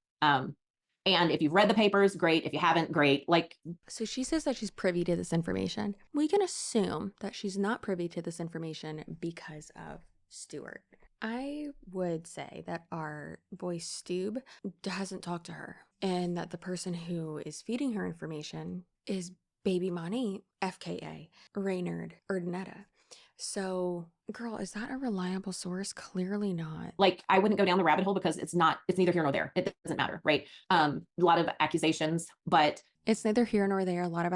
And if you've read the papers, great. If you haven't, great. Like, So she says that she's privy to this information. We can assume that she's not privy to this information because of Stuart. I would say that our boy Stube hasn't talked to her, and that the person who is feeding her information is baby Monat, FKA, Raynard Urdaneta. So, girl, is that a reliable source? Clearly not. like, I wouldn't go down the rabbit hole because it's neither here nor there. It doesn't matter, right? A lot of accusations, but It's neither here nor there. A lot of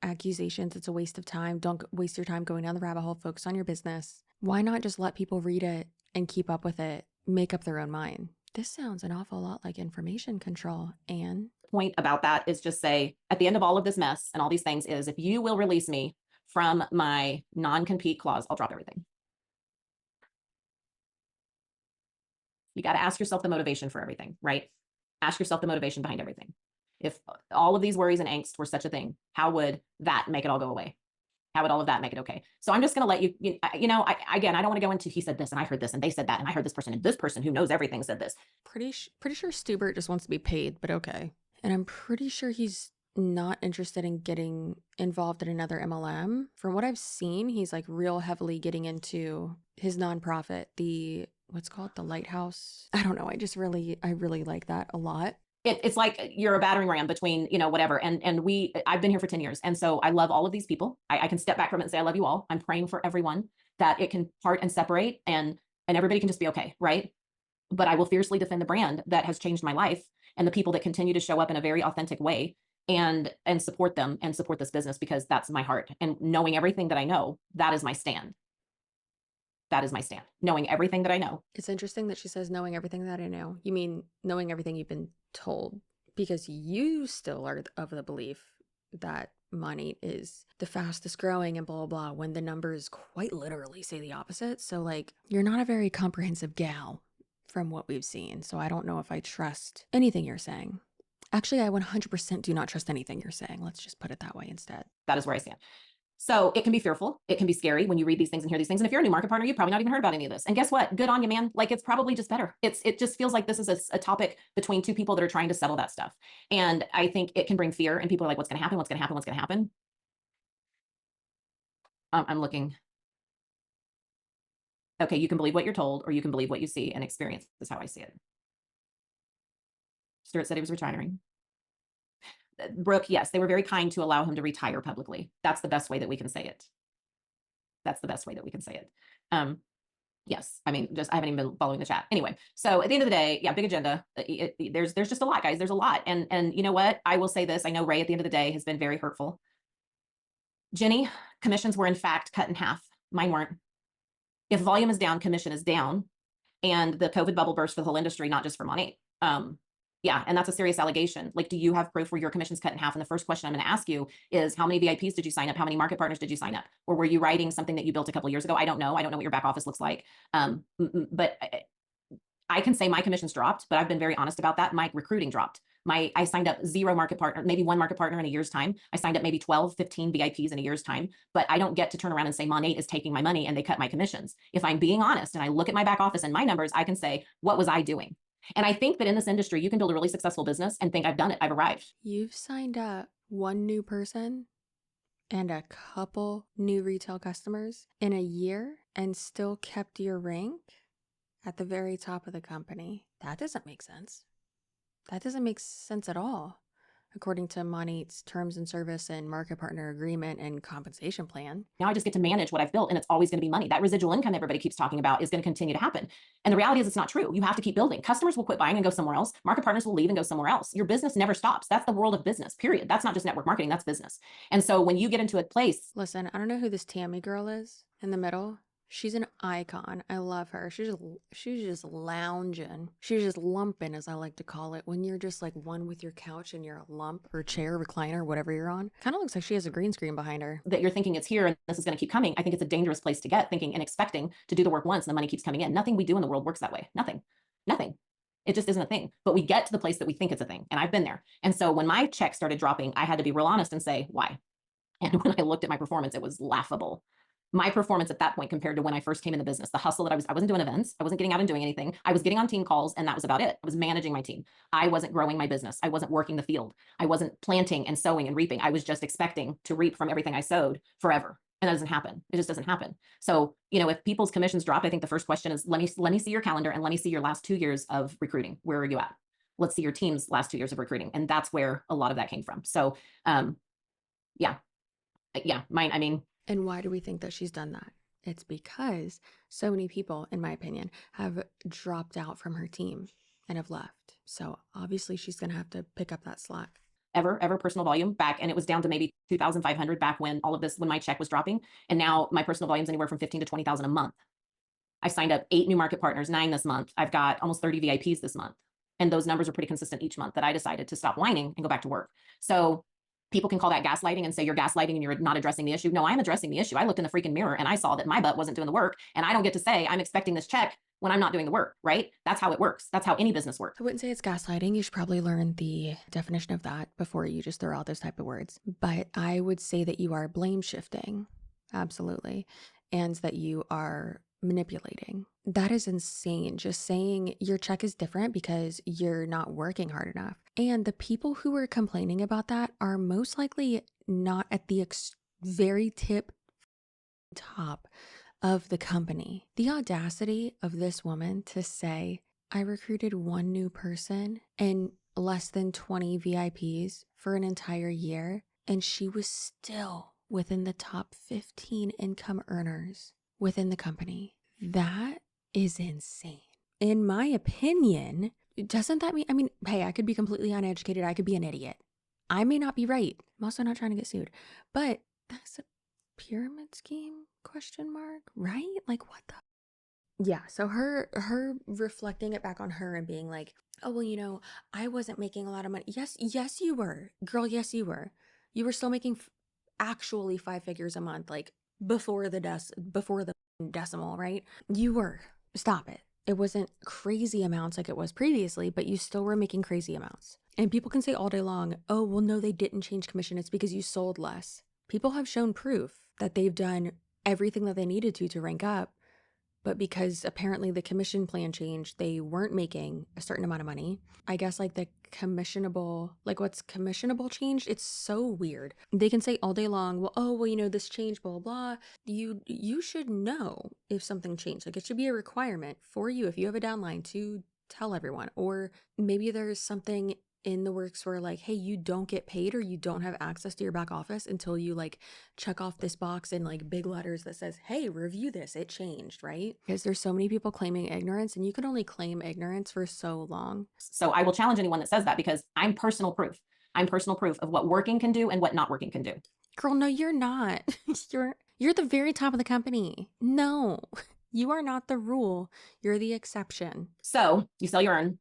accusations. It's a waste of time. Don't waste your time going down the rabbit hole. Focus on your business. Why not just let people read it and keep up with it, make up their own mind? This sounds an awful lot like information control, Anne. point about that is just say, at the end of all of this mess and all these things is, if you will release me from my non-compete clause, I'll drop everything. You got to ask yourself the motivation for everything, right? Ask yourself the motivation behind everything. If all of these worries and angst were such a thing, how would that make it all go away? How would all of that make it okay? So I'm just going to let you, I don't want to go into, he said this and I heard this and they said that and I heard this person and this person who knows everything said this. Pretty sure Stubert just wants to be paid, but okay. And I'm pretty sure he's not interested in getting involved in another MLM. From what I've seen, he's like real heavily getting into his nonprofit, what's called the Lighthouse. I don't know. I really like that a lot. It's like you're a battering ram between, whatever. And I've been here for 10 years. And so I love all of these people. I can step back from it and say, I love you all. I'm praying for everyone that it can part and separate and everybody can just be okay. Right. But I will fiercely defend the brand that has changed my life and the people that continue to show up in a very authentic way and support them and support this business, because that's my heart. And knowing everything that I know, that is my stand. That is my stand. Knowing everything that I know. It's interesting that she says knowing everything that I know. You mean knowing everything you've been told, because you still are of the belief that Monat is the fastest growing and blah, blah, blah, when the numbers quite literally say the opposite. So like, you're not a very comprehensive gal from what we've seen. So I don't know if I trust anything you're saying. Actually, I 100% do not trust anything you're saying. Let's just put it that way instead. That is where I stand. So it can be fearful. It can be scary when you read these things and hear these things. And if you're a new market partner, you've probably not even heard about any of this. And guess what? Good on you, man. Like, it's probably just better. It just feels like this is a topic between two people that are trying to settle that stuff. And I think it can bring fear, and people are like, what's going to happen? What's going to happen? What's going to happen? I'm looking. Okay. You can believe what you're told, or you can believe what you see and experience. Is how I see it. Stuart said he was retiring. Brooke, yes, they were very kind to allow him to retire publicly. That's the best way that we can say it. That's the best way that we can say it. Yes, I mean, I haven't even been following the chat. Anyway, so at the end of the day, yeah, big agenda. There's just a lot, guys. There's a lot. And you know what? I will say this. I know Ray at the end of the day has been very hurtful. Jenny, commissions were in fact cut in half. Mine weren't. If volume is down, commission is down. And the COVID bubble burst for the whole industry, not just for Monat. Yeah, and that's a serious allegation. Like, do you have proof where your commission's cut in half? And the first question I'm going to ask you is, how many VIPs did you sign up? How many market partners did you sign up? Or were you writing something that you built a couple of years ago? I don't know. I don't know what your back office looks like. But I can say my commissions dropped, but I've been very honest about that. My recruiting dropped. I signed up 0 market partner, maybe 1 market partner in a year's time. I signed up maybe 12, 15 VIPs in a year's time, but I don't get to turn around and say Monat is taking my money and they cut my commissions. If I'm being honest and I look at my back office and my numbers, I can say, what was I doing? And I think that in this industry, you can build a really successful business and think, I've done it, I've arrived. You've signed up 1 new person and a couple new retail customers in a year and still kept your rank at the very top of the company. That doesn't make sense. That doesn't make sense at all, according to Monat's terms and service and market partner agreement and compensation plan. Now I just get to manage what I've built, and it's always going to be money. That residual income everybody keeps talking about is going to continue to happen. And the reality is, it's not true. You have to keep building. Customers will quit buying and go somewhere else. Market partners will leave and go somewhere else. Your business never stops. That's the world of business, period. That's not just network marketing, that's business. And so when you get into a place. Listen, I don't know who this Tammy girl is in the middle. She's an icon. I love her. She's just lounging. She's just lumping, as I like to call it, when you're just like one with your couch and your lump or chair, recliner, whatever you're on. Kind of looks like she has a green screen behind her. That you're thinking it's here and this is going to keep coming. I think it's a dangerous place to get, thinking and expecting to do the work once and the money keeps coming in. Nothing we do in the world works that way. Nothing. It just isn't a thing. But we get to the place that we think it's a thing. And I've been there. And so when my check started dropping, I had to be real honest and say, why? And when I looked at my performance, it was laughable. my performance at that point compared to when I first came in the business, the hustle that I wasn't doing events. I wasn't getting out and doing anything. I was getting on team calls and that was about it. I was managing my team. I wasn't growing my business. I wasn't working the field. I wasn't planting and sowing and reaping. I was just expecting to reap from everything I sowed forever. And that doesn't happen. It just doesn't happen. So, you know, if people's commissions drop, I think the first question is, let me see your calendar and let me see your last 2 years of recruiting. Where are you at? Let's see your team's last 2 years of recruiting. And that's where a lot of that came from. So, yeah, mine, I mean. And why do we think that she's done that? It's because so many people, in my opinion, have dropped out from her team and have left. So obviously she's going to have to pick up that slack. Ever personal volume back, and it was down to maybe 2,500 back when all of this, when my check was dropping. And now my personal volume is anywhere from 15 to 20,000 a month. I signed up 8 new market partners, 9 this month. I've got almost 30 VIPs this month. And those numbers are pretty consistent each month that I decided to stop whining and go back to work. So people can call that gaslighting and say you're gaslighting and you're not addressing the issue. No, I'm addressing the issue. I looked in the freaking mirror and I saw that my butt wasn't doing the work, and I don't get to say I'm expecting this check when I'm not doing the work, right? That's how it works. That's how any business works. I wouldn't say it's gaslighting. You should probably learn the definition of that before you just throw out those type of words. But I would say that you are blame shifting. Absolutely. And that you are manipulating. That is insane. Just saying your check is different because you're not working hard enough. And the people who are complaining about that are most likely not at the very top of the company. The audacity of this woman to say, I recruited 1 new person and less than 20 VIPs for an entire year, and she was still within the top 15 income earners within the company. That is insane. In my opinion, doesn't that mean, I mean, hey, I could be completely uneducated. I could be an idiot. I may not be right. I'm also not trying to get sued, but that's a pyramid scheme ? Right? Like what the? Yeah. So her reflecting it back on her and being like, oh, well, you know, I wasn't making a lot of money. Yes, you were, girl. Yes, you were. You were still making actually 5 figures a month, like before the decimal, right? You were. Stop it. It wasn't crazy amounts like it was previously, but you still were making crazy amounts. And people can say all day long, oh, well, no, they didn't change commission. It's because you sold less. People have shown proof that they've done everything that they needed to rank up, but because apparently the commission plan changed, they weren't making a certain amount of money. I guess like the commissionable, like what's commissionable changed. It's so weird. They can say all day long, well, oh, well, you know, this changed, blah, blah, blah. You should know if something changed. Like it should be a requirement for you if you have a downline to tell everyone. Or maybe there's something in the works where like, hey, you don't get paid or you don't have access to your back office until you like check off this box in like big letters that says, hey, review this, it changed, right? Because there's so many people claiming ignorance, and you can only claim ignorance for so long. So I will challenge anyone that says that, because I'm personal proof. I'm personal proof of what working can do and what not working can do. Girl, no, you're not. You're the very top of the company. No, you are not the rule. You're the exception. So you sell, you earn.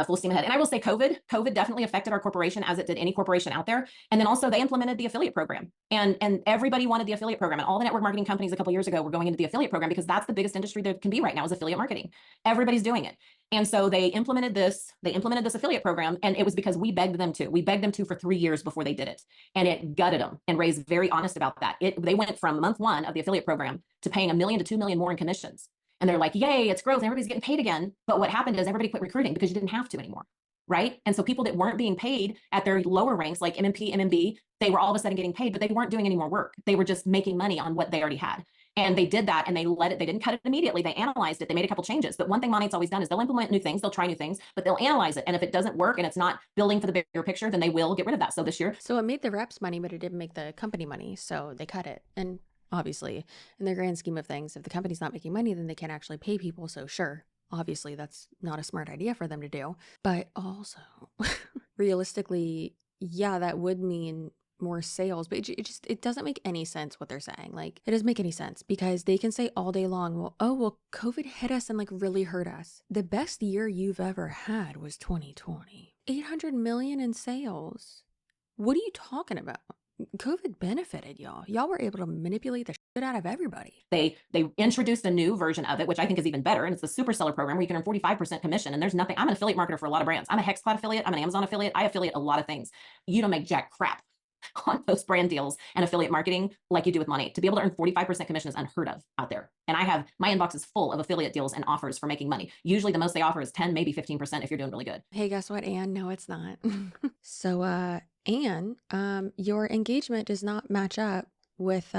Full steam ahead. And I will say COVID definitely affected our corporation, as it did any corporation out there. And then also they implemented the affiliate program, and everybody wanted the affiliate program, and all the network marketing companies a couple of years ago were going into the affiliate program because that's the biggest industry there can be right now is affiliate marketing. Everybody's doing it. And so they implemented this affiliate program, and it was because we begged them to for 3 years before they did it. And it gutted them, and Ray's very honest about that. They went from month 1 of the affiliate program to paying $1 million to $2 million more in commissions. And they're like, yay, it's growth. Everybody's getting paid again. But what happened is everybody quit recruiting because you didn't have to anymore, right? And so people that weren't being paid at their lower ranks, like MMP, MMB, they were all of a sudden getting paid, but they weren't doing any more work. They were just making money on what they already had. And they did that, and they didn't cut it immediately. They analyzed it. They made a couple changes. But one thing Monat's always done is they'll implement new things. They'll try new things, but they'll analyze it. And if it doesn't work and it's not building for the bigger picture, then they will get rid of that. So this year. So it made the reps money, but it didn't make the company money. So they cut it. And obviously, in the grand scheme of things, if the company's not making money, then they can't actually pay people. So sure, obviously that's not a smart idea for them to do. But also, realistically, yeah, that would mean more sales, but it doesn't make any sense what they're saying. Like, it doesn't make any sense, because they can say all day long, well, COVID hit us and like really hurt us. The best year you've ever had was 2020. 800 million in sales. What are you talking about? COVID benefited y'all. Y'all were able to manipulate the shit out of everybody. They introduced a new version of it, which I think is even better. And it's the super seller program where you can earn 45% commission. And there's nothing, I'm an affiliate marketer for a lot of brands. I'm a HexCloud affiliate. I'm an Amazon affiliate. I affiliate a lot of things. You don't make jack crap on those brand deals and affiliate marketing like you do with Monat. To be able to earn 45% commission is unheard of out there. And I have, my inbox is full of affiliate deals and offers for making money. Usually the most they offer is 10, maybe 15% if you're doing really good. Hey, guess what, Anne? No, it's not. So, Anne, your engagement does not match up with,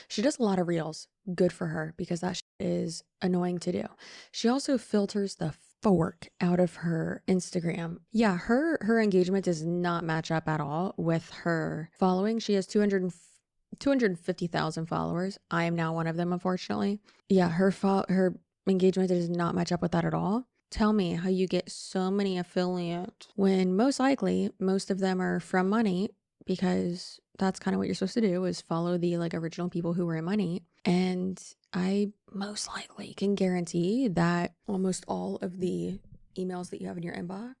she does a lot of reels. Good for her, because that is annoying to do. She also filters the fork out of her Instagram. Yeah, her engagement does not match up at all with her following. She has 250,000 followers. I am now one of them, unfortunately. Yeah, her engagement does not match up with that at all. Tell me how you get so many affiliates when most likely most of them are from Monat, because that's kind of what you're supposed to do, is follow the like original people who were in Monat. And I most likely can guarantee that almost all of the emails that you have in your inbox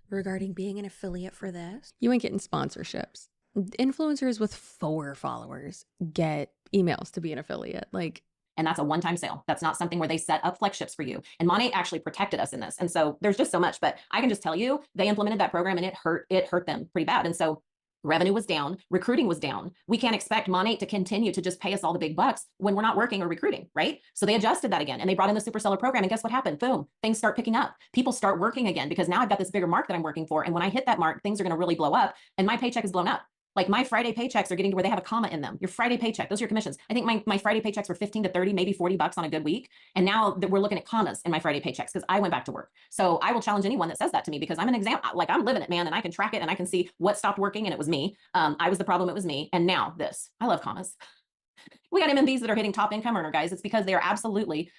regarding being an affiliate for this, you ain't getting sponsorships. Influencers with 4 followers get emails to be an affiliate. Like, and that's a one-time sale. That's not something where they set up flex ships for you. And Monat actually protected us in this. And so there's just so much, but I can just tell you, they implemented that program and it hurt them pretty bad. And so revenue was down, recruiting was down. We can't expect Monat to continue to just pay us all the big bucks when we're not working or recruiting, right? So they adjusted that again and they brought in the super seller program, and guess what happened? Boom, things start picking up. People start working again because now I've got this bigger mark that I'm working for. And when I hit that mark, things are going to really blow up and my paycheck is blown up. Like my Friday paychecks are getting to where they have a comma in them. Your Friday paycheck, those are your commissions. I think my Friday paychecks were 15 to 30, maybe 40 bucks on a good week. And now that we're looking at commas in my Friday paychecks because I went back to work. So I will challenge anyone that says that to me, because I'm an example, like I'm living it, man, and I can track it and I can see what stopped working and it was me. I was the problem, it was me. And now this, I love commas. We got MMBs that are hitting top income earner, guys. It's because they are absolutely,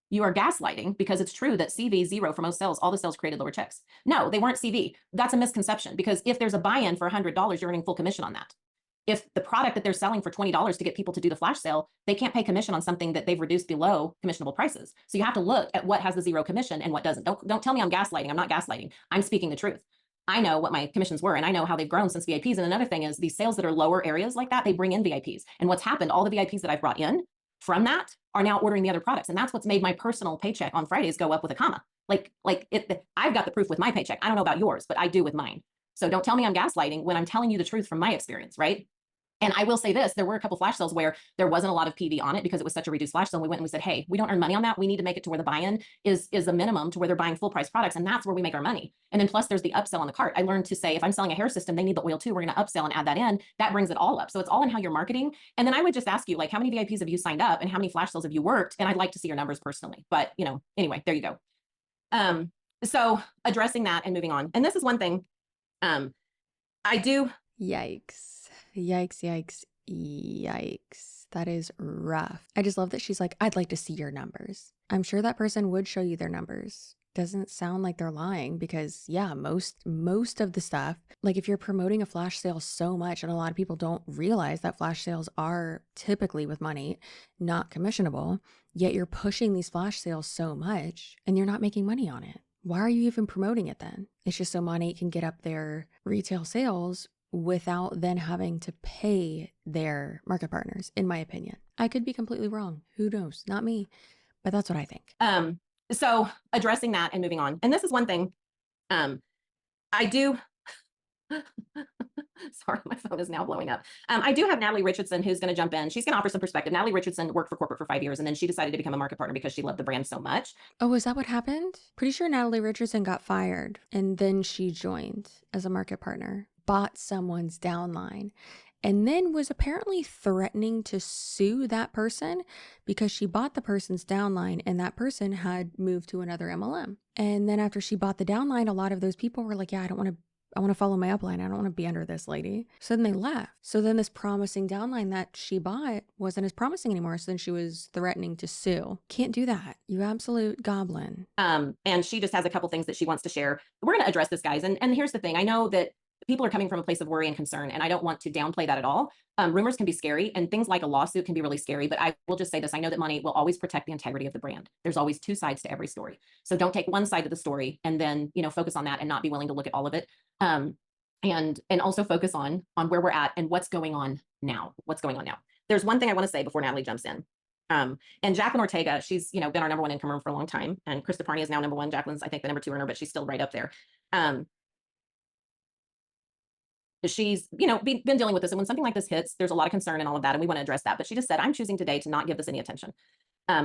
you are gaslighting, because it's true that CV 0 for most sales, all the sales created lower checks. No, they weren't CV. That's a misconception, because if there's a buy-in for $100, you're earning full commission on that. If the product that they're selling for $20 to get people to do the flash sale, they can't pay commission on something that they've reduced below commissionable prices. So you have to look at what has the 0 commission and what doesn't. Don't tell me I'm gaslighting. I'm not gaslighting. I'm speaking the truth. I know what my commissions were and I know how they've grown since VIPs. And another thing is these sales that are lower areas like that, they bring in VIPs. And what's happened, all the VIPs that I've brought in from that are now ordering the other products. And that's what's made my personal paycheck on Fridays go up with a comma. I've got the proof with my paycheck. I don't know about yours, but I do with mine. So don't tell me I'm gaslighting when I'm telling you the truth from my experience, right? And I will say this, there were a couple flash sales where there wasn't a lot of PV on it because it was such a reduced flash sale. We went and we said, hey, we don't earn money on that. We need to make it to where the buy-in is a minimum to where they're buying full price products. And that's where we make our money. And then plus there's the upsell on the cart. I learned to say, if I'm selling a hair system, they need the oil too. We're going to upsell and add that in. That brings it all up. So it's all in how you're marketing. And then I would just ask you, like, how many VIPs have you signed up and how many flash sales have you worked? And I'd like to see your numbers personally, but anyway, there you go. So addressing that and moving on. And this is one thing, I do. yikes, yikes, yikes. Yikes. That is rough. I just love that she's like, I'd like to see your numbers. I'm sure that person would show you their numbers. Doesn't sound like they're lying, because yeah, most of the stuff, like if you're promoting a flash sale so much, and a lot of people don't realize that flash sales are typically with Monat not commissionable, yet you're pushing these flash sales so much and you're not making money on it. Why are you even promoting it then? It's just so Monat can get up their retail sales without then having to pay their market partners, in my opinion. I could be completely wrong. Who knows? Not me, but that's what I think. So addressing that and moving on. And this is one thing, I do. Sorry, my phone is now blowing up. I do have Natalie Richardson who's going to jump in. She's going to offer some perspective. Natalie Richardson worked for corporate for 5 years, and then she decided to become a market partner because she loved the brand so much. Oh, is that what happened? Pretty sure Natalie Richardson got fired and then she joined as a market partner, bought someone's downline, and then was apparently threatening to sue that person because she bought the person's downline and that person had moved to another MLM. And then after she bought the downline, a lot of those people were like, yeah, I want to follow my upline. I don't want to be under this lady. So then they left. So then this promising downline that she bought wasn't as promising anymore. So then she was threatening to sue. Can't do that. You absolute goblin. And she just has a couple things that she wants to share. We're going to address this, guys. And here's the thing. I know that people are coming from a place of worry and concern, and I don't want to downplay that at all. Rumors can be scary, and things like a lawsuit can be really scary, but I will just say this. I know that Monat will always protect the integrity of the brand. There's always 2 sides to every story. So don't take one side of the story and then, focus on that and not be willing to look at all of it. And also focus on where we're at and what's going on now. There's one thing I want to say before Natalie jumps in. And Jacqueline Ortega, she's, been our #1 income earner for a long time. And Krista Parney is now #1. Jacqueline's, I think, the #2 earner, but she's still right up there. she's, you know, been dealing with this. And when something like this hits, there's a lot of concern and all of that. And we want to address that. But she just said, I'm choosing today to not give this any attention.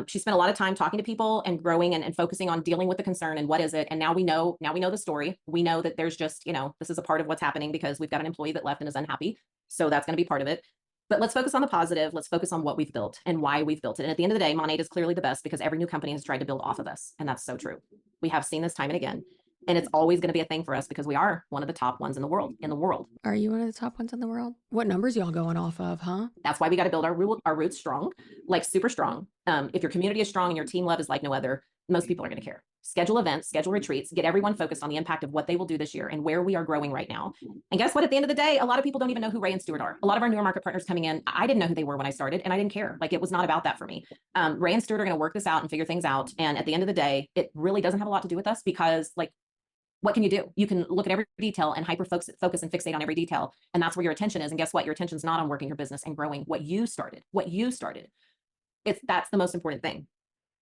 She spent a lot of time talking to people and growing and focusing on dealing with the concern and what is it. And now we know the story. We know that there's just, you know, this is a part of what's happening because we've got an employee that left and is unhappy. So that's going to be part of it. But let's focus on the positive. Let's focus on what we've built and why we've built it. And at the end of the day, Monat is clearly the best because every new company has tried to build off of us. And that's so true. We have seen this time and again. And it's always going to be a thing for us because we are one of the top ones in the world. Are you one of the top ones in the world? What numbers y'all going off of, huh? That's why we got to build our roots strong, like super strong. If your community is strong and your team love is like no other, most people are going to care. Schedule events, schedule retreats, get everyone focused on the impact of what they will do this year and where we are growing right now. And guess what? At the end of the day, a lot of people don't even know who Ray and Stuart are. A lot of our newer market partners coming in, I didn't know who they were when I started and I didn't care. Like it was not about that for me. Ray and Stuart are going to work this out and figure things out. And at the end of the day, it really doesn't have a lot to do with us because like, what can you do? You can look at every detail and hyper focus and fixate on every detail. And that's where your attention is. And guess what? Your attention is not on working your business and growing what you started. That's the most important thing.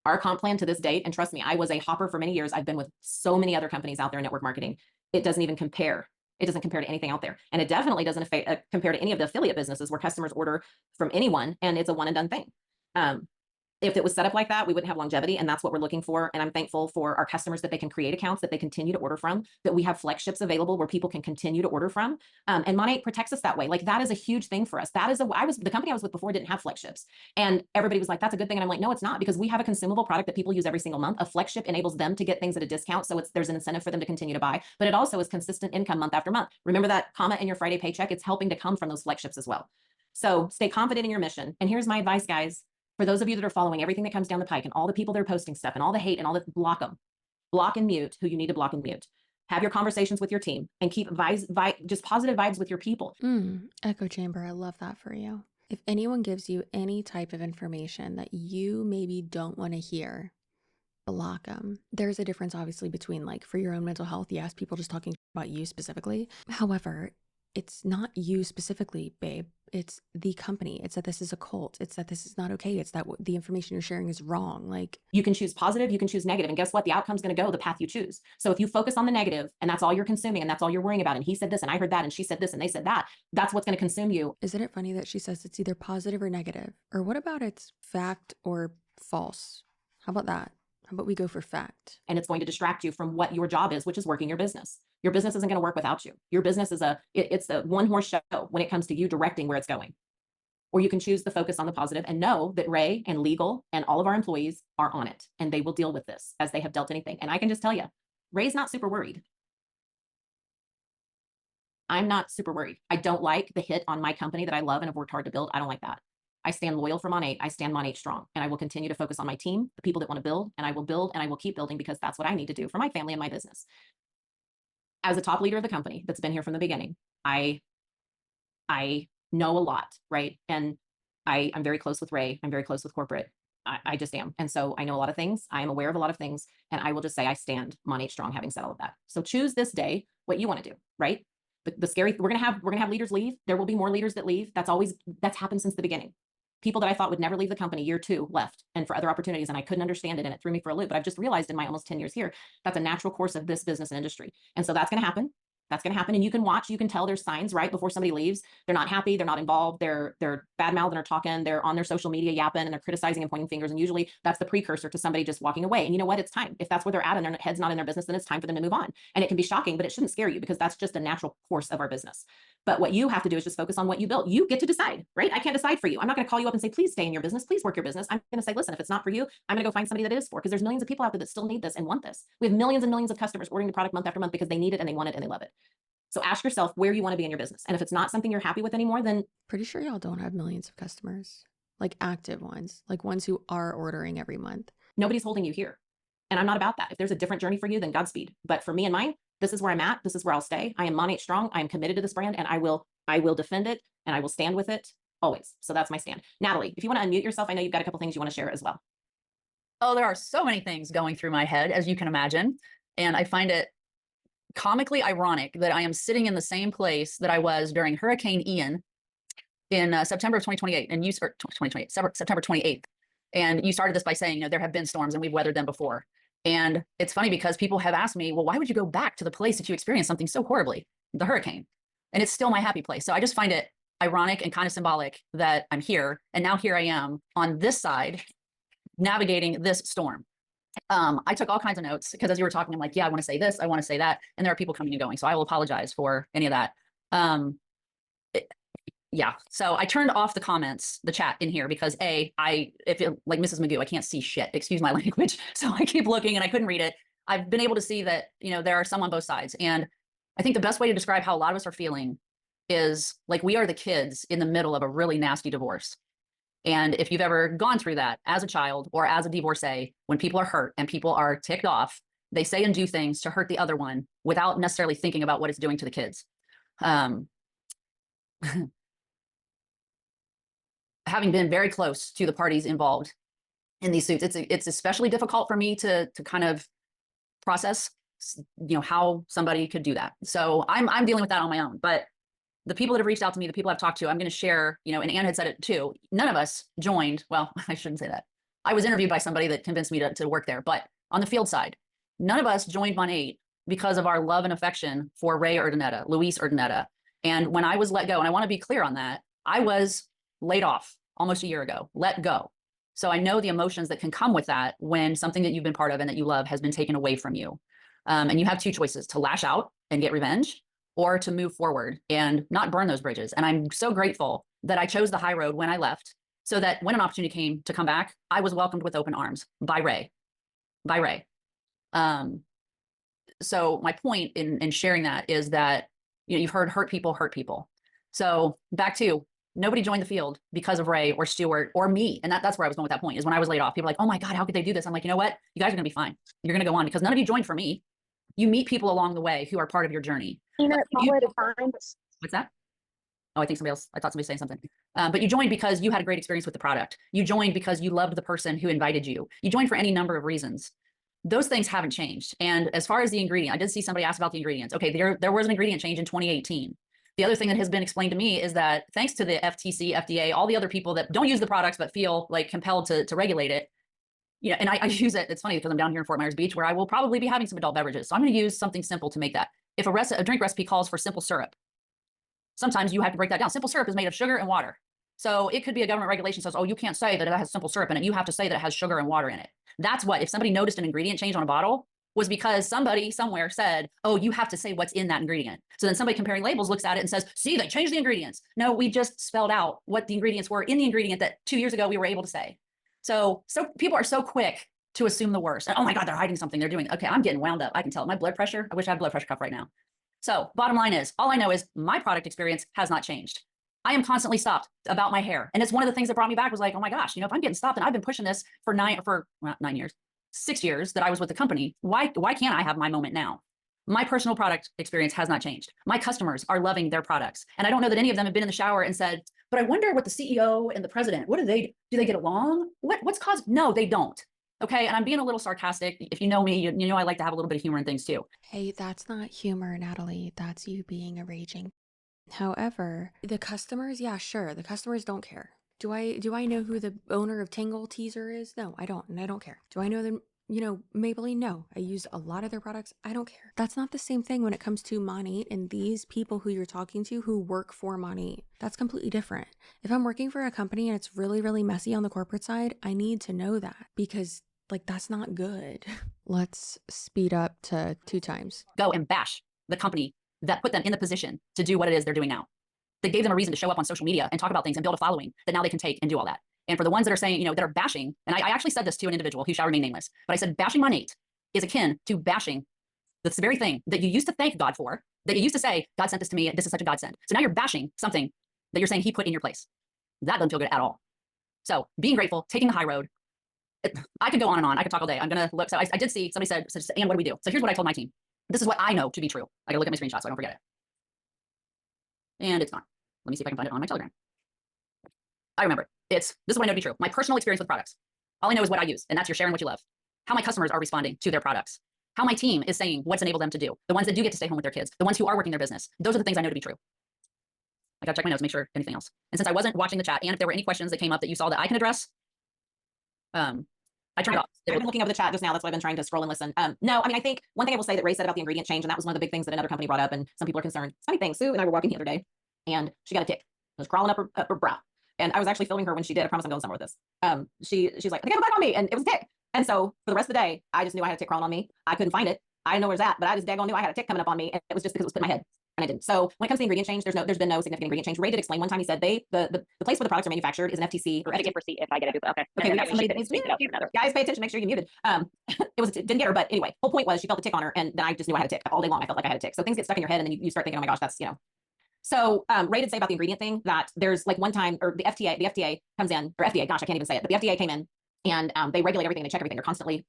Our comp plan to this date, and trust me, I was a hopper for many years. I've been with so many other companies out there in network marketing. It doesn't even compare. It doesn't compare to anything out there. And it definitely doesn't compare to any of the affiliate businesses where customers order from anyone and it's a one and done thing. If it was set up like that, we wouldn't have longevity. And that's what we're looking for. And I'm thankful for our customers that they can create accounts that they continue to order from, that we have flex ships available where people can continue to order from. And Monat protects us that way. Like that is a huge thing for us. That is the company I was with before didn't have flex ships. And everybody was like, that's a good thing. And I'm like, no, it's not, because we have a consumable product that people use every single month. A flex ship enables them to get things at a discount. So there's an incentive for them to continue to buy, but it also is consistent income month after month. Remember that comma in your Friday paycheck? It's helping to come from those flex ships as well. So stay confident in your mission. And here's my advice, guys. For those of you that are following everything that comes down the pike and all the people that are posting stuff and all the hate and all the block them, block and mute who you need to block and mute. Have your conversations with your team and keep just positive vibes with your people. Echo chamber. I love that for you. If anyone gives you any type of information that you maybe don't want to hear, block them. There's a difference obviously between like for your own mental health. Yes, people just talking about you specifically. However, it's not you specifically, babe. It's the company. It's that this is a cult. It's that this is not okay. It's that the information you're sharing is wrong. Like you can choose positive, you can choose negative. And guess what? The outcome's going to go the path you choose. So if you focus on the negative and that's all you're consuming and that's all you're worrying about, and he said this and I heard that and she said this and they said that, that's what's going to consume you. Isn't it funny that she says it's either positive or negative? Or what about it's fact or false? How about that? How about we go for fact? And it's going to distract you from what your job is, which is working your business. Your business isn't going to work without you. Your business is it's a one horse show when it comes to you directing where it's going. Or you can choose the focus on the positive and know that Ray and legal and all of our employees are on it and they will deal with this as they have dealt anything. And I can just tell you, Ray's not super worried. I'm not super worried. I don't like the hit on my company that I love and have worked hard to build. I don't like that. I stand loyal for Monat. I stand Monat strong, and I will continue to focus on my team, the people that want to build, and I will build and I will keep building because that's what I need to do for my family and my business. As a top leader of the company that's been here from the beginning, I know a lot, right? And I'm very close with Ray. I'm very close with corporate. I just am. And so I know a lot of things. I am aware of a lot of things. And I will just say I stand Monat strong, having said all of that. So choose this day what you want to do, right? The scary, we're gonna have leaders leave. There will be more leaders that leave. That's happened since the beginning. People that I thought would never leave the company year 2 left and for other opportunities. And I couldn't understand it. And it threw me for a loop, but I've just realized in my almost 10 years here, that's a natural course of this business and industry. And so that's going to happen. That's going to happen. And you can watch, you can tell there's signs right before somebody leaves. They're not happy. They're not involved. They're bad mouthing or talking. They're on their social media yapping and they're criticizing and pointing fingers. And usually that's the precursor to somebody just walking away. And you know what? It's time. If that's where they're at and their head's not in their business, then it's time for them to move on. And it can be shocking, but it shouldn't scare you because that's just a natural course of our business. But what you have to do is just focus on what you built. You get to decide, right? I can't decide for you. I'm not going to call you up and say, please stay in your business. Please work your business. I'm going to say, listen, if it's not for you, I'm going to go find somebody that it is for, because there's millions of people out there that still need this and want this. We have millions and millions of customers ordering the product month after month because they need it and they want it and they love it. So ask yourself where you want to be in your business. And if it's not something you're happy with anymore, then pretty sure y'all don't have millions of customers, like active ones, like ones who are ordering every month. Nobody's holding you here. And I'm not about that. If there's a different journey for you, then Godspeed. But for me and mine, this is where I'm at. This is where I'll stay. I am Monat strong. I am committed to this brand and I will defend it and I will stand with it always. So that's my stand. Natalie, if you want to unmute yourself, I know you've got a couple things you want to share as well. Oh, there are so many things going through my head, as you can imagine. And I find it comically ironic that I am sitting in the same place that I was during Hurricane Ian in September of 2028 and September 28th. And you started this by saying, there have been storms and we've weathered them before. And it's funny because people have asked me, well, why would you go back to the place that you experienced something so horribly, the hurricane? and it's still my happy place. So I just find it ironic and kind of symbolic that I'm here. And now here I am on this side, navigating this storm. I took all kinds of notes because as you were talking, I'm like, yeah, I want to say this, I want to say that. And there are people coming and going. So I will apologize for any of that. Yeah. So I turned off the comments, the chat in here because if it, like Mrs. Magoo, I can't see shit, excuse my language. So I keep looking and I couldn't read it. I've been able to see that, there are some on both sides. And I think the best way to describe how a lot of us are feeling is like we are the kids in the middle of a really nasty divorce. And if you've ever gone through that as a child or as a divorcee, when people are hurt and people are ticked off, they say and do things to hurt the other one without necessarily thinking about what it's doing to the kids. Having been very close to the parties involved in these suits, it's especially difficult for me to kind of process, how somebody could do that. So I'm dealing with that on my own. But the people that have reached out to me, the people I've talked to, I'm going to share, and Anne had said it too. None of us joined. Well, I shouldn't say that. I was interviewed by somebody that convinced me to work there. But on the field side, none of us joined Monat because of our love and affection for Ray Urdaneta, Luis Urdaneta. And when I was let go, and I want to be clear on that, I was laid off almost a year ago, let go. So I know the emotions that can come with that when something that you've been part of and that you love has been taken away from you. And you have two choices: to lash out and get revenge, or to move forward and not burn those bridges. And I'm so grateful that I chose the high road when I left, so that when an opportunity came to come back, I was welcomed with open arms by Ray. So my point in sharing that is that, you've heard hurt people. So back to, nobody joined the field because of Ray or Stuart or me. And that's where I was going with that point, is when I was laid off, people were like, oh my God, how could they do this? I'm like, you know what? You guys are gonna be fine. You're gonna go on, because none of you joined for me. You meet people along the way who are part of your journey. What's that? Oh, I think somebody else, I thought somebody was saying something. But you joined because you had a great experience with the product. You joined because you loved the person who invited you. You joined for any number of reasons. Those things haven't changed. And as far as the ingredient, I did see somebody ask about the ingredients. Okay, there was an ingredient change in 2018. The other thing that has been explained to me is that thanks to the FTC, FDA, all the other people that don't use the products but feel like compelled to regulate it, and I use it. It's funny because I'm down here in Fort Myers Beach, where I will probably be having some adult beverages. So I'm going to use something simple to make that. If a drink recipe calls for simple syrup, sometimes you have to break that down. Simple syrup is made of sugar and water. So it could be a government regulation says, oh, you can't say that it has simple syrup in it. You have to say that it has sugar and water in it. That's what, if somebody noticed an ingredient change on a bottle, was because somebody somewhere said, oh, you have to say what's in that ingredient. So then somebody comparing labels looks at it and says, see, they changed the ingredients. No, we just spelled out what the ingredients were in the ingredient that 2 years ago we were able to say. So people are so quick to assume the worst. And, oh my God, they're hiding something. They're doing, okay, I'm getting wound up. I can tell my blood pressure. I wish I had a blood pressure cuff right now. So bottom line is, all I know is my product experience has not changed. I am constantly stopped about my hair. And it's one of the things that brought me back, was like, oh my gosh, if I'm getting stopped, and I've been pushing this for 9 years, 6 years that I was with the company, why can't I have my moment now? My personal product experience has not changed. My customers are loving their products. And I don't know that any of them have been in the shower and said, but I wonder what the CEO and the president, do they get along? What's caused? No, they don't. Okay. And I'm being a little sarcastic. If you know me, you know I like to have a little bit of humor in things too. Hey, that's not humor, Natalie. That's you being a raging. However, the customers, yeah, sure. The customers don't care. Do I know who the owner of Tangle Teaser is? No, I don't. And I don't care. Do I know them? Maybelline? No. I use a lot of their products. I don't care. That's not the same thing when it comes to Monat and these people who you're talking to who work for Monat. That's completely different. If I'm working for a company and it's really, really messy on the corporate side, I need to know that, because that's not good. Let's speed up to 2 times. Go and bash the company that put them in the position to do what it is they're doing now. That gave them a reason to show up on social media and talk about things and build a following that now they can take and do all that. And for the ones that are saying, that are bashing, and I actually said this to an individual who shall remain nameless, but I said, bashing Monat is akin to bashing this very thing that you used to thank God for, that you used to say, God sent this to me, this is such a godsend. So now you're bashing something that you're saying he put in your place. That doesn't feel good at all. So being grateful, taking the high road. I could go on and on. I could talk all day. I'm going to look. So I did see somebody said, Ann, what do we do? So here's what I told my team. This is what I know to be true. I got to look at my screenshot so I don't forget it. And it's gone. Let me see if I can find it on my Telegram. I remember. This is what I know to be true. My personal experience with products. All I know is what I use, and that's you're sharing what you love. How my customers are responding to their products. How my team is saying what's enabled them to do. The ones that do get to stay home with their kids. The ones who are working their business. Those are the things I know to be true. I got to check my notes, make sure anything else. And since I wasn't watching the chat, and if there were any questions that came up that you saw that I can address, I turned it off. I've been looking over the chat just now. That's why I've been trying to scroll and listen. No, I mean, I think one thing I will say that Ray said about the ingredient change, and that was one of the big things that another company brought up, and some people are concerned. Funny thing, Sue and I were walking the other day, and she got a tick. It was crawling up her brow. And I was actually filming her when she did. I promise I'm going somewhere with this. She's like, I think I have a bug on me, and it was a tick. And so for the rest of the day, I just knew I had a tick crawling on me. I couldn't find it. I didn't know where it's at, but I just daggone knew I had a tick coming up on me, and it was just because it was put in my head. And I didn't. So when it comes to the ingredient change, there's been no significant ingredient change. Ray did explain one time. He said the place where the products are manufactured is an FTC or FTC receipt. If I get it, okay. Okay, we got somebody that needs to speak it out. Guys, pay attention. Make sure you're muted. Didn't get her, but anyway, whole point was she felt a tick on her, and then I just knew I had a tick all day long. I felt like I had a tick. So things get stuck in your head, and then you start thinking, oh my gosh, that's So Ray did say about the ingredient thing that there's like one time, or the FDA comes in, or FDA, gosh, I can't even say it, but the FDA came in and they regulate everything, they check everything.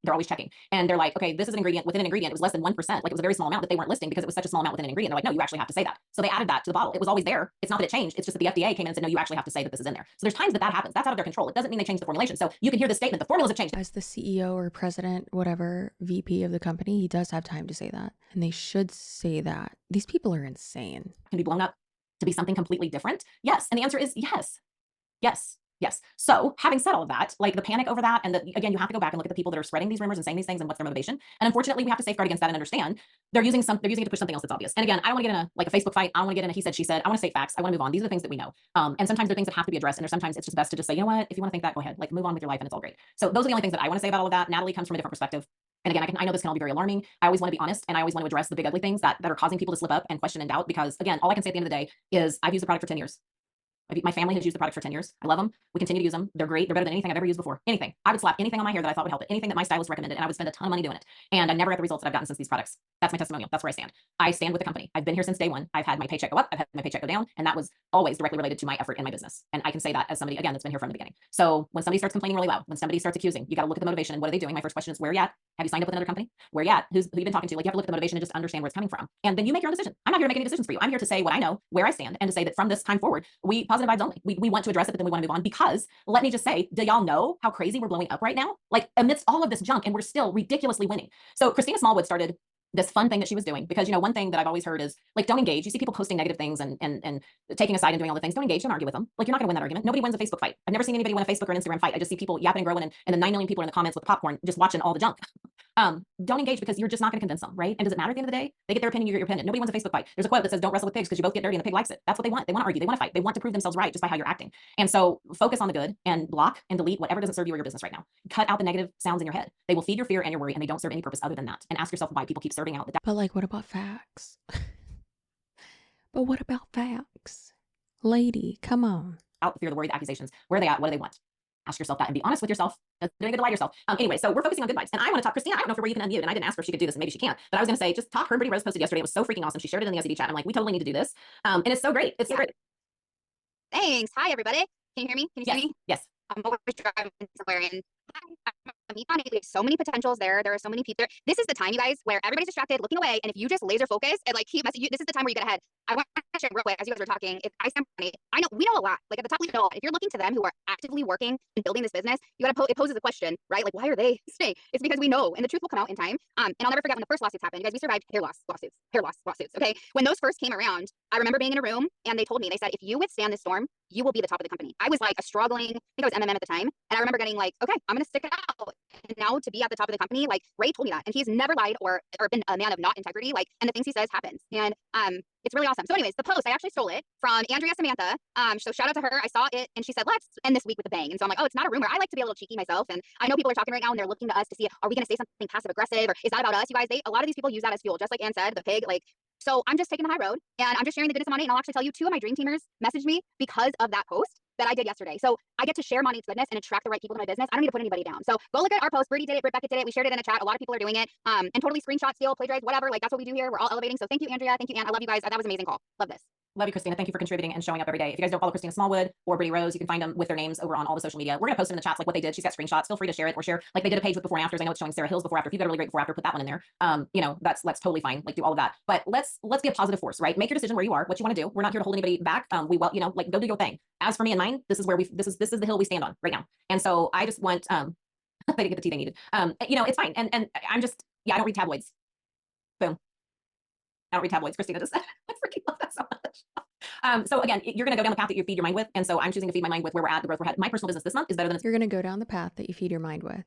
They're always checking. And they're like, okay, this is an ingredient within an ingredient. It was less than 1%. Like it was a very small amount that they weren't listing because it was such a small amount within an ingredient. They're like, no, you actually have to say that. So they added that to the bottle. It was always there. It's not that it changed. It's just that the FDA came in and said, no, you actually have to say that this is in there. So there's times that happens. That's out of their control. It doesn't mean they changed the formulation. So you can hear the statement, the formulas have changed. As the CEO or president, whatever, VP of the company, he does have time to say that. And they should say that. These people are insane. Can be blown up to be something completely different? Yes. And the answer is yes. Yes. Yes. So having said all of that, like the panic over that, and again, you have to go back and look at the people that are spreading these rumors and saying these things and what's their motivation. And unfortunately, we have to safeguard against that and understand they're using it to push something else that's obvious. And again, I don't want to get in a Facebook fight. I don't want to get in a he said, she said. I want to state facts. I want to move on. These are the things that we know. And sometimes there are things that have to be addressed. And there's sometimes it's just best to just say, you know what, if you want to think that, go ahead, like move on with your life and it's all great. So those are the only things that I want to say about all of that. Natalie comes from a different perspective. And again, I know this can all be very alarming. I always want to be honest, and I always want to address the big ugly things that are causing people to slip up and question and doubt, because again, all I can say at the end of the day is I've used the product for 10 years. My family has used the product for 10 years. I love them. We continue to use them. They're great. They're better than anything I've ever used before. Anything. I would slap anything on my hair that I thought would help it. Anything that my stylist recommended, and I would spend a ton of money doing it. And I never got the results that I've gotten since these products. That's my testimonial. That's where I stand. I stand with the company. I've been here since day one. I've had my paycheck go up. I've had my paycheck go down. And that was always directly related to my effort in my business. And I can say that as somebody, again, that's been here from the beginning. So when somebody starts complaining really loud, when somebody starts accusing, you got to look at the motivation and what are they doing? My first question is, where are you at? Have you signed up with another company? Where are you at? Who you been talking to? Like, you have to look at the motivation and just understand where it's coming from. And then you make your own decision. I'm not here to make any decisions for you. I'm here to say what I know, where I stand, and to say that from this time forward, we positive vibes only. We want to address it, but then we want to move on, because let me just say, do y'all know how crazy we're blowing up right now? Like amidst all of this junk, and we're still ridiculously winning. So Christina Smallwood started this fun thing that she was doing, because, you know, one thing that I've always heard is like, don't engage. You see people posting negative things and taking a side and doing all the things. Don't engage, don't argue with them. Like, you're not going to win that argument. Nobody wins a Facebook fight. I've never seen anybody win a Facebook or an Instagram fight. I just see people yapping and growing, and the 9 million people are in the comments with popcorn just watching all the junk. Don't engage, because you're just not going to convince them, right? And does it matter at the end of the day? They get their opinion, you get your opinion. Nobody wins a Facebook fight. There's a quote that says, don't wrestle with pigs because you both get dirty and the pig likes it. That's what they want. They want to argue. They want to fight. They want to prove themselves right just by how you're acting. And so focus on the good and block and delete whatever doesn't serve you or your business right now. Cut out the negative sounds in your head. They will feed your fear and your worry, and they don't serve any purpose other than that. And ask yourself why people keep serving out the But like, what about facts? But what about facts? Lady, come on. doubt, the fear, the worry, the accusations. Where are they at? What do they want? Ask yourself that and be honest with yourself. Doing good to lie to yourself. Anyway, so we're focusing on good vibes. And I want to talk, Christina, I don't know if we're even unmuted, and I didn't ask her if she could do this, and maybe she can't, but I was going to say, just talk. Her and Brittany Rose posted yesterday. It was so freaking awesome. She shared it in the SED chat. I'm like, we totally need to do this. And it's so great. It's so great. Thanks. Hi, everybody. Can you hear me? Can you see me? Yes. I'm always driving somewhere, and we have so many potentials there. There are so many people there. This is the time, you guys, where everybody's distracted, looking away, and if you just laser focus and like keep messaging, this is the time where you get ahead. I want to share real quick as you guys were talking. If I stand money, I know we know a lot. Like at the top, we know a lot. If you're looking to them who are actively working and building this business, you got to it poses a question, right? Like, why are they staying? It's because we know, and the truth will come out in time. And I'll never forget when the first lawsuits happened. You guys, we survived hair loss lawsuits. Okay, when those first came around, I remember being in a room and they told me, they said, if you withstand this storm, you will be the top of the company. I was like a struggling, I think I was MMM at the time, and I remember getting like, okay, I'm gonna stick it out. And now to be at the top of the company, like Ray told me that, and he's never lied or been a man of not integrity. Like, and the things he says happens, and it's really awesome. So anyways, the post, I actually stole it from Andrea Samantha. So shout out to her. I saw it and she said, let's end this week with a bang. And so I'm like, oh, it's not a rumor. I like to be a little cheeky myself. And I know people are talking right now and they're looking to us to see, are we going to say something passive aggressive, or is that about us? You guys, a lot of these people use that as fuel, just like Ann said, the pig, like, so I'm just taking the high road and I'm just sharing the goodness of Monat. And I'll actually tell you, 2 of my dream teamers messaged me because of that post that I did yesterday. So I get to share Monat's goodness and attract the right people to my business. I don't need to put anybody down. So go look at our post. Birdie did it. Britt Beckett did it. We shared it in a chat. A lot of people are doing it. And totally screenshot, steal, plagiarize, whatever. Like, that's what we do here. We're all elevating. So thank you, Andrea. Thank you, Ann. I love you guys. That was an amazing call. Love this. Love you, Christina. Thank you for contributing and showing up every day. If you guys don't follow Christina Smallwood or Brittany Rose, you can find them with their names over on all the social media. We're going to post them in the chats, like what they did. She's got screenshots. Feel free to share it, or share, like they did a page with before and afters. I know it's showing Sarah Hill's before after. If you've got a really great before after, put that one in there. You know, that's totally fine. Like, do all of that. But let's be a positive force, right? Make your decision where you are, what you want to do. We're not here to hold anybody back. You know, like, go do your thing. As for me and mine, this is where this is the hill we stand on right now. And so I just want they didn't get the tea they needed. You know, it's fine. And I'm just, yeah, I don't read tabloids. Boom. I don't read tabloids. Christina just said, I freaking love that so much. So again, you're going to go down the path that you feed your mind with. And so I'm choosing to feed my mind with where we're at, the growth we're at. My personal business this month is better than You're going to go down the path that you feed your mind with.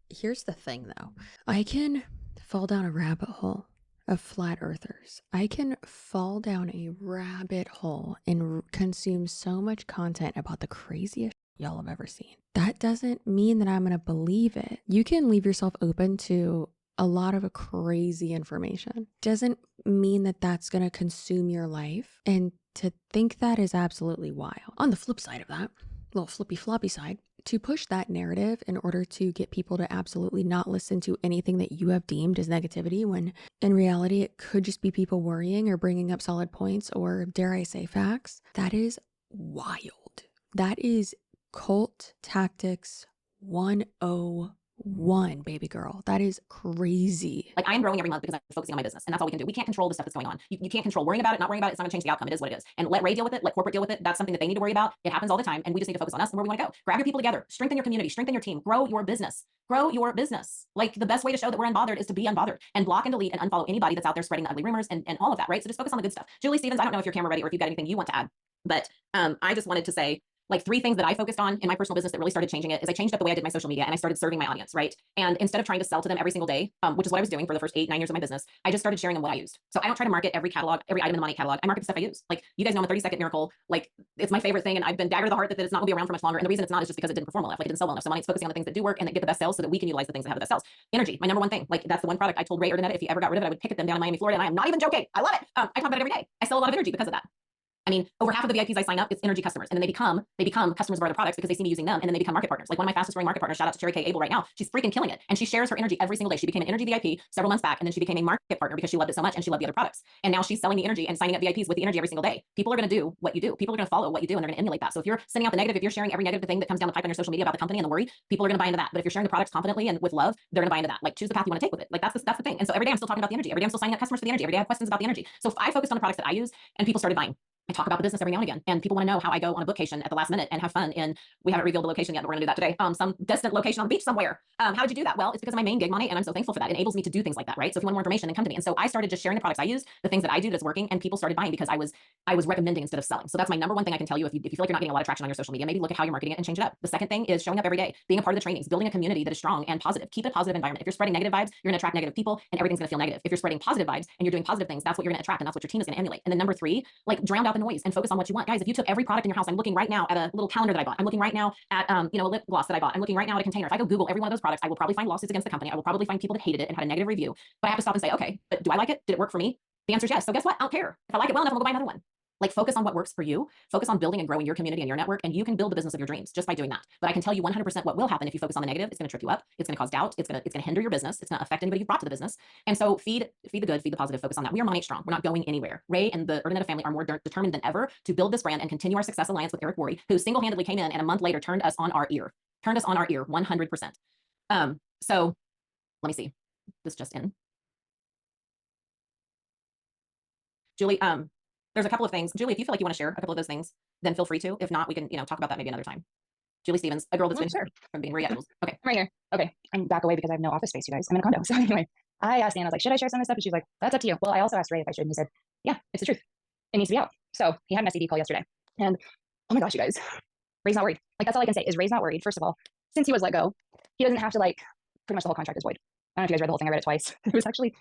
Here's the thing though. I can fall down a rabbit hole of flat earthers. I can fall down a rabbit hole and consume so much content about the craziest y'all have ever seen. That doesn't mean that I'm going to believe it. You can leave yourself open to a lot of crazy information. Doesn't mean that that's going to consume your life. And to think that is absolutely wild. On the flip side of that, little flippy floppy side, to push that narrative in order to get people to absolutely not listen to anything that you have deemed as negativity, when in reality it could just be people worrying or bringing up solid points or, dare I say, facts. That is wild. That is cult tactics 101, baby girl. That is crazy. Like, I'm growing every month because I'm focusing on my business, and that's all we can do. We can't control the stuff that's going on. You can't control worrying about it, not worrying about it. It's not gonna change the outcome. It is what it is. And let Ray deal with it. Let corporate deal with it. That's something that they need to worry about. It happens all the time, and we just need to focus on us and where we want to go. Grab your people together, strengthen your community, strengthen your team, grow your business. Grow your business. Like, the best way to show that we're unbothered is to be unbothered and block and delete and unfollow anybody that's out there spreading the ugly rumors and all of that, right? So just focus on the good stuff. Julie Stevens, I don't know if you're camera ready or if you've got anything you want to add, but I just wanted to say, like, 3 things that I focused on in my personal business that really started changing it is I changed up the way I did my social media, and I started serving my audience, right? And instead of trying to sell to them every single day, which is what I was doing for the first 8-9 years of my business, I just started sharing them what I used. So I don't try to market every catalog, every item in the Monat catalog. I market the stuff I use. Like, you guys know I'm a 30-second miracle. Like, it's my favorite thing, and I've been daggered to the heart that it's not gonna be around for much longer. And the reason it's not is just because it didn't perform well enough. Like, it didn't sell well enough. So Monat's focusing on the things that do work and that get the best sales so that we can utilize the things that have the best sales. Energy, my number one thing. Like, that's the one product I told Ray if he ever got rid of it, I would pick at them down in Miami, Florida. And I am not even joking. I love it. I talk about it every day. I sell a lot of energy because of that. I mean, over half of the VIPs I sign up, it's energy customers. And then they become customers of our other products because they see me using them, and then they become market partners. Like, one of my fastest growing market partners, shout out to Cherry K. Abel right now. She's freaking killing it. And she shares her energy every single day. She became an energy VIP several months back, and then she became a market partner because she loved it so much and she loved the other products. And now she's selling the energy and signing up VIPs with the energy every single day. People are going to do what you do. People are going to follow what you do, and they're going to emulate that. So if you're sending out the negative, if you're sharing every negative thing that comes down the pipe on your social media about the company and the worry, people are going to buy into that. But if you're sharing the products confidently and with love, they're going to buy into that. Like, choose the path you want to take with it. Like, that's the thing. And so every day I'm still talking about the energy. Every day I'm still signing up customers for the energy. Every day I have questions about the energy. So I focused on the products that I use, and people started buying. I talk about the business every now and again, and people want to know how I go on a bookcation at the last minute and have fun. And we haven't revealed the location yet, but we're going to do that today. Some distant location on the beach somewhere. How did you do that? Well, it's because of my main gig money, and I'm so thankful for that. It enables me to do things like that, right? So if you want more information, then come to me. And so I started just sharing the products I use, the things that I do that's working, and people started buying because I was recommending instead of selling. So that's my number one thing I can tell you. If you feel like you're not getting a lot of traction on your social media, maybe look at how you're marketing it and change it up. The second thing is showing up every day, being a part of the trainings, building a community that is strong and positive. Keep it a positive environment. If you're spreading negative vibes, you're going to attract negative people, and everything's going to feel negative. If you're spreading positive vibes and you're doing positive things, that's what you're going to attract, and that's what your team is going to emulate. And then number 3, like, drown out the noise and focus on what you want. Guys, if you took every product in your house, I'm looking right now at a little calendar that I bought. I'm looking right now at a lip gloss that I bought. I'm looking right now at a container. If I go Google every one of those products, I will probably find lawsuits against the company. I will probably find people that hated it and had a negative review. But I have to stop and say, okay, but do I like it? Did it work for me? The answer is yes. So guess what? I don't care. If I like it well enough, I'm gonna go buy another one. Like, focus on what works for you. Focus on building and growing your community and your network, and you can build the business of your dreams just by doing that. But I can tell you 100% what will happen if you focus on the negative. It's going to trip you up. It's going to cause doubt. It's going to hinder your business. It's going to affect anybody you brought to the business. And so feed the good, feed the positive, focus on that. We are Monat strong. We're not going anywhere. Ray and the Urbaneta family are more determined than ever to build this brand and continue our success alliance with Eric Worre, who single-handedly came in and a month later turned us on our ear. 100%. So let me see. This just in. Julie, there's a couple of things. Julie, if you feel like you want to share a couple of those things, then feel free to. If not, we can, talk about that maybe another time. Julie Stevens, a girl that's been Sure. from being re-editors. Okay. I'm right here. Okay. I'm back away because I have no office space, you guys. I'm in a condo. So anyway, I asked Anna, I was like, should I share some of this stuff? And she's like, that's up to you. Well, I also asked Ray if I should, and he said, yeah, it's the truth. It needs to be out. So he had an SED call yesterday. And oh my gosh, you guys, Ray's not worried. Like, that's all I can say is Ray's not worried. First of all, since he was let go, he doesn't have to, like, pretty much the whole contract is void. I don't know if you guys read the whole thing. I read it twice. It was actually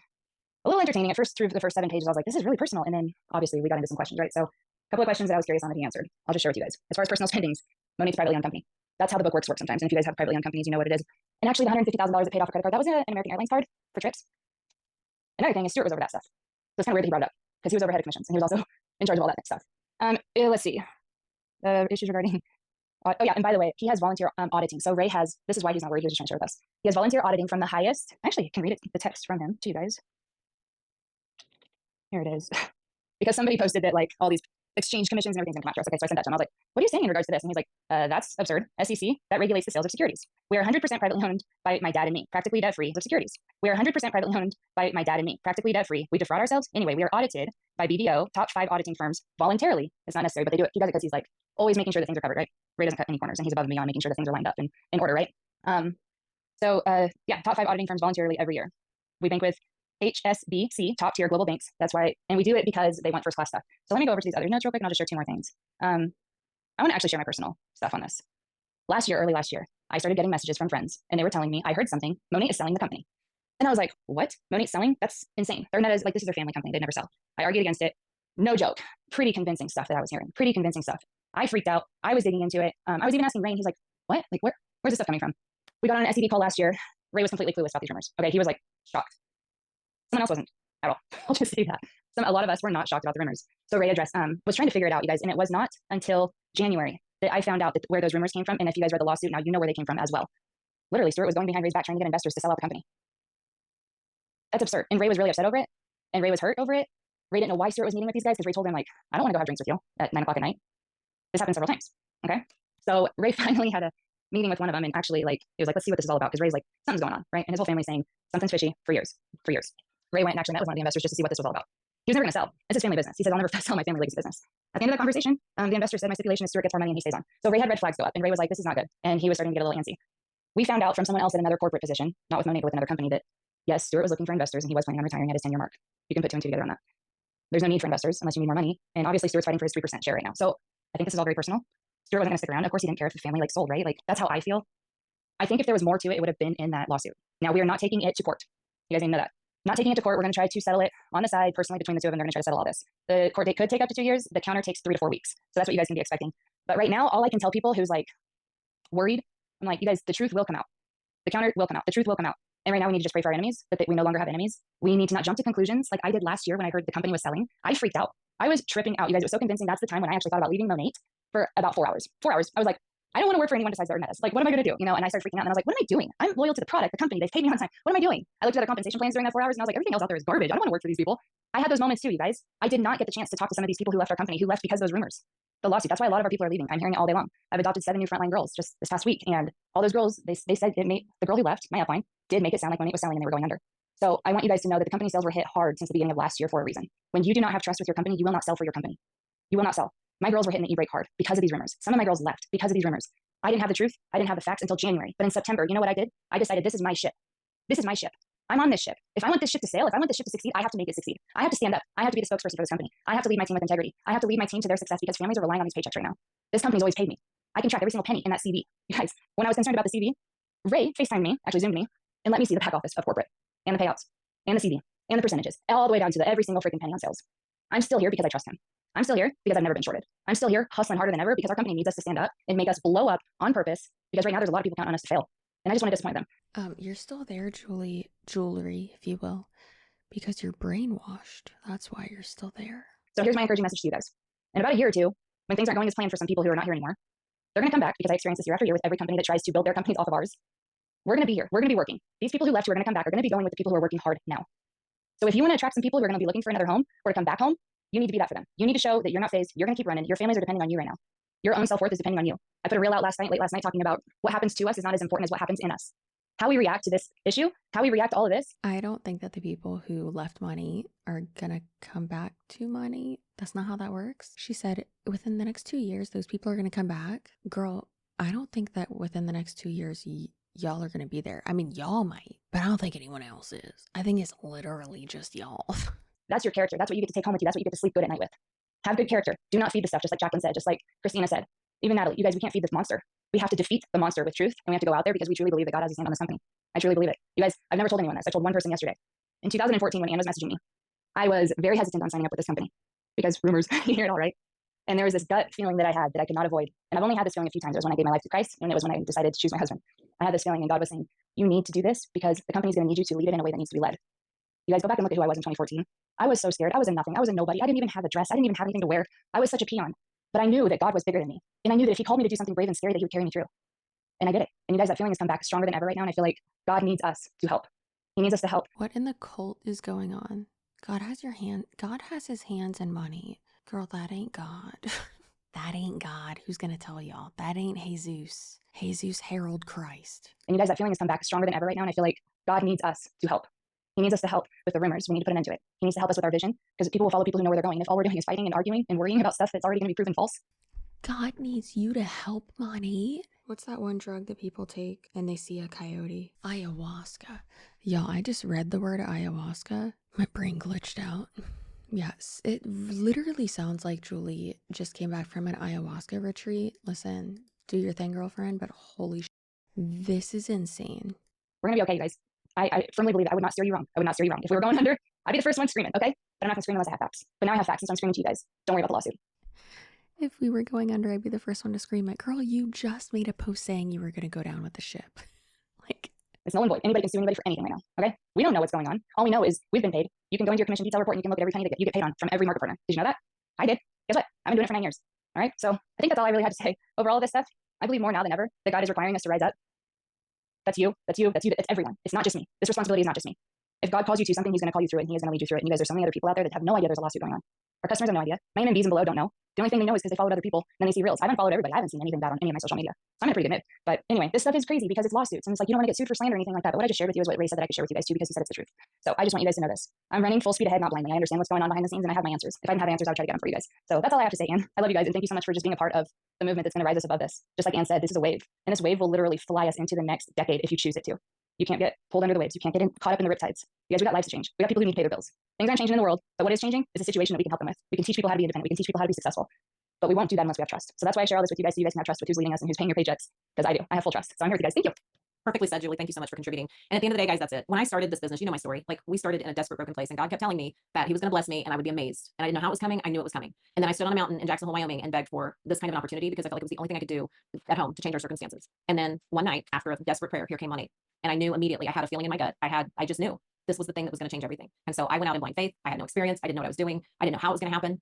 a little entertaining at first. Through the first 7 pages, I was like, this is really personal. And then obviously we got into some questions, right? So a couple of questions that I was curious on that he answered. I'll just share with you guys. As far as personal spendings, Monat's a privately owned company. That's how the book works sometimes. And if you guys have privately owned companies, you know what it is. And actually the $150,000 that paid off a credit card, that was an American Airlines card for trips. Another thing is Stuart was over that stuff. So it's kind of weird that he brought it up because he was overhead of commissions and he was also in charge of all that stuff. Let's see. The issues regarding, oh yeah, and by the way, he has volunteer auditing. So Ray has, this is why he's not worried, he was just trying to share with us. He has volunteer auditing from the highest, actually I can read it, the text from him to you guys. Here it is. Because somebody posted that, like, all these exchange commissions and everything's gonna come after us. Okay, so I sent that to him. I was like, what are you saying in regards to this? And he's like, that's absurd. SEC, that regulates the sales of securities. We are 100% privately owned by my dad and me, practically debt-free with securities. We are 100% privately owned by my dad and me, practically debt-free. We defraud ourselves. Anyway, we are audited by BDO, top 5 auditing firms voluntarily. It's not necessary, but they do it. He does it because he's, like, always making sure that things are covered, right? Ray doesn't cut any corners, and he's above and beyond making sure that things are lined up and in order, right? Yeah, top 5 auditing firms voluntarily every year. We bank with HSBC, top tier global banks. That's why, and we do it because they want first class stuff. So let me go over to these other notes real quick, and I'll just share 2 more things. I want to actually share my personal stuff on this. last year, early last year, I started getting messages from friends and they were telling me, I heard something, Monat is selling the company. And I was like, what? Monat's selling? That's insane. They're not as, like, this is their family company. They never sell. I argued against it. No joke. Pretty convincing stuff that I was hearing. Pretty convincing stuff. I freaked out. I was digging into it. I was even asking Ray, and he's like, what? Like, where's this stuff coming from? We got on an SED call last year. Ray was completely clueless about these rumors. Okay. He was like shocked. Someone else wasn't at all. I'll just say that. A lot of us were not shocked about the rumors. So Ray was trying to figure it out, you guys. And it was not until January that I found out that where those rumors came from. And if you guys read the lawsuit, now you know where they came from as well. Literally, Stuart was going behind Ray's back trying to get investors to sell out the company. That's absurd. And Ray was really upset over it. And Ray was hurt over it. Ray didn't know why Stuart was meeting with these guys because Ray told him, like, I don't want to go have drinks with you at 9 o'clock at night. This happened several times. Okay. So Ray finally had a meeting with one of them and actually, like, it was like, let's see what this is all about. Because Ray's like, something's going on, right? And his whole family's saying something's fishy for years. Ray went and actually met with one of the investors just to see what this was all about. He was never going to sell. It's his family business. He says, I'll never sell my family legacy business. At the end of the conversation, the investor said, my stipulation is Stuart gets more money and he stays on. So Ray had red flags go up and Ray was like, this is not good. And he was starting to get a little antsy. We found out from someone else in another corporate position, not with Monat, but with another company, that yes, Stuart was looking for investors and he was planning on retiring at his 10-year mark. You can put 2 and 2 together on that. There's no need for investors unless you need more money. And obviously Stuart's fighting for his 3% share right now. So I think this is all very personal. Stuart wasn't going to stick around. Of course, he didn't care if the family like sold, right? Like, that's how I feel. I think if there was more to it, it would have been in that lawsuit. Now we are not taking it to court. You guys didn't know that. Not taking it to court. We're going to try to settle it on the side personally between the two of them. They're going to try to settle all this. The court date could take up to 2 years. The counter takes 3 to 4 weeks. So that's what you guys can be expecting. But right now, all I can tell people who's like worried, I'm like, you guys, the truth will come out. The counter will come out. The truth will come out. And right now we need to just pray for our enemies, that we no longer have enemies. We need to not jump to conclusions like I did last year when I heard the company was selling. I freaked out. I was tripping out. You guys, it was so convincing. That's the time when I actually thought about leaving Monat for about 4 hours. 4 hours. I was like, I don't want to work for anyone besides Metas. Like, what am I going to do? You know, and I started freaking out and I was like, what am I doing? I'm loyal to the product, the company. They've paid me on time. What am I doing? I looked at their compensation plans during that 4 hours and I was like, everything else out there is garbage. I don't want to work for these people. I had those moments too, you guys. I did not get the chance to talk to some of these people who left our company, who left because of those rumors. The lawsuit. That's why a lot of our people are leaving. I'm hearing it all day long. I've adopted 7 new frontline girls just this past week. And all those girls, they said it made the girl who left, my upline, did make it sound like Monat was selling and they were going under. So I want you guys to know that the company sales were hit hard since the beginning of last year for a reason. When you do not have trust with your company, you will not sell for your company. You will not sell. My girls were hitting the e-brake hard because of these rumors. Some of my girls left because of these rumors. I didn't have the truth. I didn't have the facts until January. But in September, you know what I did? I decided this is my ship. This is my ship. I'm on this ship. If I want this ship to sail, if I want this ship to succeed, I have to make it succeed. I have to stand up. I have to be the spokesperson for this company. I have to lead my team with integrity. I have to lead my team to their success because families are relying on these paychecks right now. This company's always paid me. I can track every single penny in that CV. You guys, when I was concerned about the CV, Ray FaceTimed me, actually Zoomed me, and let me see the back office of corporate and the payouts and the CV and the percentages, all the way down to every single freaking penny on sales. I'm still here because I trust him. I'm still here because I've never been shorted. I'm still here hustling harder than ever because our company needs us to stand up and make us blow up on purpose because right now there's a lot of people counting on us to fail. And I just want to disappoint them. You're still there, jewelry, if you will, because you're brainwashed. That's why you're still there. So here's my encouraging message to you guys. In about a year or two, when things aren't going as planned for some people who are not here anymore, they're going to come back because I experience this year after year with every company that tries to build their companies off of ours. We're going to be here. We're going to be working. These people who left who are going to come back are going to be going with the people who are working hard now. So if you want to attract some people who are going to be looking for another home or to come back home, you need to be that for them. You need to show that you're not phased. You're going to keep running. Your families are depending on you right now. Your own self-worth is depending on you. I put a reel out late last night, talking about what happens to us is not as important as what happens in us. How we react to this issue, how we react to all of this. I don't think that the people who left money are gonna come back to money. That's not how that works. She said within the next 2 years, those people are gonna come back. Girl, I don't think that within the next 2 years, y'all are gonna be there. I mean, y'all might, but I don't think anyone else is. I think it's literally just y'all. That's your character. That's what you get to take home with you. That's what you get to sleep good at night with. Have good character. Do not feed the stuff, just like Jacqueline said, just like Christina said. Even Natalie, you guys, we can't feed this monster. We have to defeat the monster with truth, and we have to go out there because we truly believe that God has his hand on this company. I truly believe it. You guys, I've never told anyone this. I told one person yesterday. In 2014, when Ann was messaging me, I was very hesitant on signing up with this company because rumors, you hear it all, right? And there was this gut feeling that I had that I could not avoid. And I've only had this feeling a few times. It was when I gave my life to Christ, and it was when I decided to choose my husband. I had this feeling, and God was saying, you need to do this because the company's going to need you to lead it in a way that needs to be led. You guys go back and look at who I was in 2014. I was so scared. I was a nothing. I was a nobody. I didn't even have a dress. I didn't even have anything to wear. I was such a peon. But I knew that God was bigger than me. And I knew that if he called me to do something brave and scary, that he would carry me through. And I did it. And you guys, that feeling has come back stronger than ever right now. And I feel like God needs us to help. He needs us to help. What in the cult is going on? God has his hands in money. Girl, that ain't God. That ain't God. Who's going to tell y'all? That ain't Jesus. Jesus herald Christ. And you guys, that feeling has come back stronger than ever right now. And I feel like God needs us to help. He needs us to help with the rumors. We need to put an end to it. He needs to help us with our vision because people will follow people who know where they're going. And if all we're doing is fighting and arguing and worrying about stuff that's already going to be proven false. God needs you to help money. What's that one drug that people take and they see a coyote? Ayahuasca. Y'all, I just read the word ayahuasca. My brain glitched out. Yes, it literally sounds like Julie just came back from an ayahuasca retreat. Listen, Do your thing, girlfriend, but holy this is insane. We're gonna be okay, you guys. I firmly believe that. I would not steer you wrong. I would not steer you wrong. If we were going under, I'd be the first one screaming, okay? But I'm not gonna scream unless I have facts. But now I have facts, so I'm screaming to you guys. Don't worry about the lawsuit. If we were going under, I'd be the first one to scream at, girl, you just made a post saying you were gonna go down with the ship. Like, it's null and void. Anybody can sue anybody for anything right now, okay? We don't know what's going on. All we know is we've been paid. You can go into your commission detail report and you can look at every penny that you get paid on from every market partner. Did you know that? I did. Guess what? I've been doing it for 9 years. All right. So I think that's all I really had to say over all of this stuff. I believe more now than ever that God is requiring us to rise up. That's you. That's you. That's you. It's everyone. It's not just me. This responsibility is not just me. If God calls you to something, he's going to call you through it and he is going to lead you through it. And you guys, there's so many other people out there that have no idea there's a lawsuit going on. Our customers have no idea. My MMBs and below don't know. The only thing they know is because they followed other people and then they see reels. I haven't followed everybody. I haven't seen anything bad on any of my social media. So I'm in a pretty good mood. But anyway, this stuff is crazy because it's lawsuits. And it's like, you don't want to get sued for slander or anything like that. But what I just shared with you is what Ray said that I could share with you guys too, because he said it's the truth. So I just want you guys to know this. I'm running full speed ahead, not blindly. I understand what's going on behind the scenes and I have my answers. If I didn't have answers, I would try to get them for you guys. So that's all I have to say, Ann. I love you guys and thank you so much for just being a part of the movement that's going to rise us above this. Just like Ann said, this is a wave. And this wave will literally fly us into the next decade if you choose it to. You can't get pulled under the waves. You can't get caught up in the riptides. You guys, we got lives to change. We got people who need to pay their bills. Things aren't changing in the world, but what is changing is a situation that we can help them with. We can teach people how to be independent. We can teach people how to be successful. But we won't do that unless we have trust. So that's why I share all this with you guys, so you guys can have trust with who's leading us and who's paying your paychecks. Because I do. I have full trust. So I'm here with you guys. Thank you. Perfectly said, Julie. Thank you so much for contributing. And at the end of the day, guys, that's it. When I started this business, you know my story. Like we started in a desperate, broken place, and God kept telling me that He was going to bless me, and I would be amazed. And I didn't know how it was coming. I knew it was coming. And then I stood on a mountain in Jacksonville, Wyoming, and begged for this kind of an opportunity because I felt like it was the only thing I could do at home to change our circumstances. And then one night, after a desperate prayer, here came Monat, and I knew immediately. I had a feeling in my gut. I just knew this was the thing that was going to change everything. And so I went out in blind faith. I had no experience. I didn't know what I was doing. I didn't know how it was going to happen.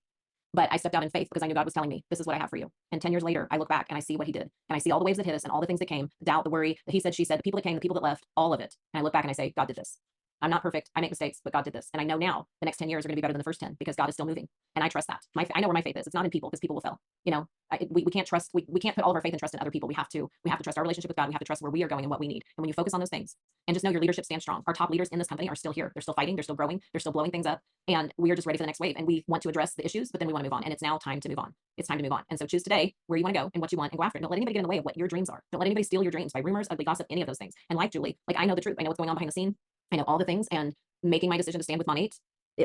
But I stepped out in faith because I knew God was telling me, this is what I have for you. And 10 years later, I look back and I see what He did. And I see all the waves that hit us and all the things that came, the doubt, the worry, the he said, she said, the people that came, the people that left, all of it. And I look back and I say, God did this. I'm not perfect. I make mistakes, but God did this. And I know now the next 10 years are going to be better than the first 10 because God is still moving. And I trust that. I know where my faith is. It's not in people because people will fail. You know, we can't trust, we can't put all of our faith and trust in other people. We have to trust our relationship with God. We have to trust where we are going and what we need. And when you focus on those things and just know your leadership stands strong. Our top leaders in this company are still here. They're still fighting. They're still growing. They're still blowing things up. And we are just ready for the next wave. And we want to address the issues, but then we want to move on. And it's now time to move on. It's time to move on. And so choose today where you want to go and what you want and go after it. Don't let anybody get in the way of what your dreams are. Don't let anybody steal your dreams by rumors, ugly gossip, any of those things. And like Julie, like I know the truth. I know what's going on behind the scene. I know all the things, and making my decision to stand with Monat,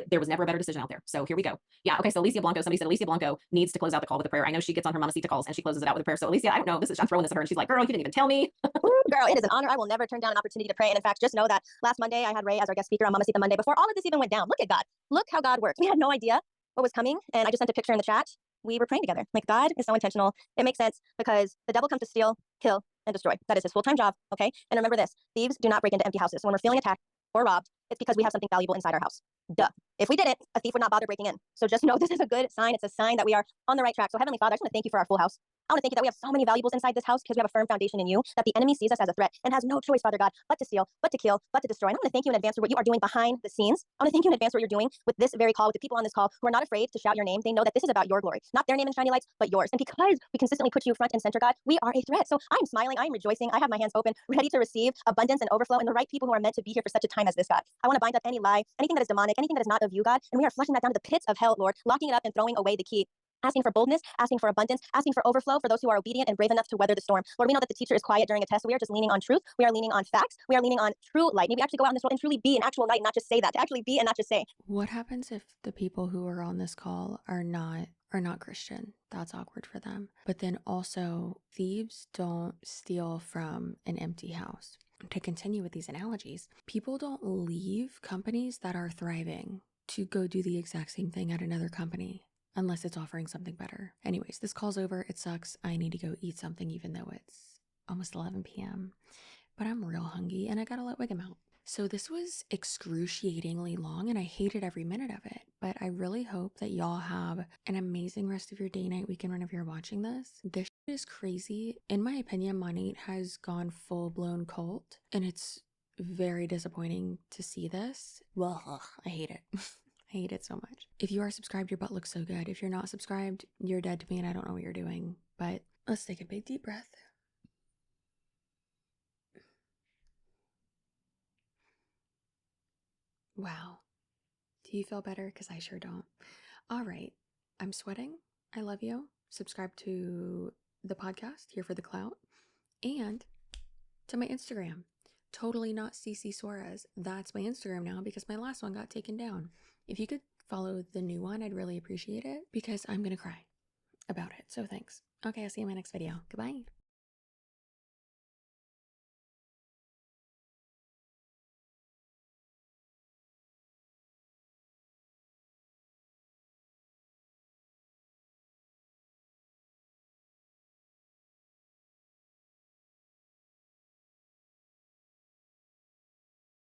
there was never a better decision out there. So here we go. Yeah. Okay. So Alicia Blanco, somebody said Alicia Blanco needs to close out the call with a prayer. I know she gets on her mamacita calls and she closes it out with a prayer. So Alicia, I don't know. I'm throwing this at her and she's like, girl, you didn't even tell me. Girl, it is an honor. I will never turn down an opportunity to pray. And in fact, just know that last Monday, I had Ray as our guest speaker on Mamacita Monday before all of this even went down. Look at God. Look how God works. We had no idea what was coming. And I just sent a picture in the chat. We were praying together. Like God is so intentional. It makes sense because the devil comes to steal, kill, and destroy. That is his full-time job. Okay. And remember this, thieves do not break into empty houses. So when we're feeling attacked or robbed, it's because we have something valuable inside our house. Duh. If we didn't, a thief would not bother breaking in. So just know this is a good sign. It's a sign that we are on the right track. So Heavenly Father, I just want to thank you for our full house. I want to thank you that we have so many valuables inside this house because we have a firm foundation in you, that the enemy sees us as a threat and has no choice, Father God, but to steal, but to kill, but to destroy. And I want to thank you in advance for what you are doing behind the scenes. I want to thank you in advance for what you're doing with this very call, with the people on this call who are not afraid to shout your name. They know that this is about your glory, not their name and shiny lights, but yours. And because we consistently put you front and center, God, we are a threat. So I'm smiling, I'm rejoicing, I have my hands open, ready to receive abundance and overflow and the right people who are meant to be here for such a time as this, God. I want to bind up any lie, anything that is demonic, anything that is not of you, God, and we are flushing that down to the pits of hell, Lord, locking it up and throwing away the key. Asking for boldness, asking for abundance, asking for overflow for those who are obedient and brave enough to weather the storm. Lord, we know that the teacher is quiet during a test. So we are just leaning on truth. We are leaning on facts. We are leaning on true light. Maybe actually go out in this world and truly be an actual light, not just say that, to actually be and not just say. What happens if the people who are on this call are not Christian? That's awkward for them. But then also, thieves don't steal from an empty house. To continue with these analogies, people don't leave companies that are thriving to go do the exact same thing at another company unless it's offering something better. Anyways, this call's over. It sucks. I need to go eat something even though it's almost 11 p.m. But I'm real hungry and I gotta let Wiggum out. So this was excruciatingly long and I hated every minute of it. But I really hope that y'all have an amazing rest of your day, night, weekend whenever you're watching this. This shit is crazy. In my opinion, Monat has gone full-blown cult and it's very disappointing to see this. Well, I hate it. I hate it so much. If you are subscribed, your butt looks so good. If you're not subscribed, you're dead to me and I don't know what you're doing. But let's take a big deep breath. Wow. Do you feel better? Because I sure don't. All right. I'm sweating. I love you. Subscribe to the podcast here for the clout and to my Instagram. Totally not CC Suarez. That's my Instagram now because my last one got taken down. If you could follow the new one, I'd really appreciate it because I'm going to cry about it. So thanks. Okay, I'll see you in my next video. Goodbye.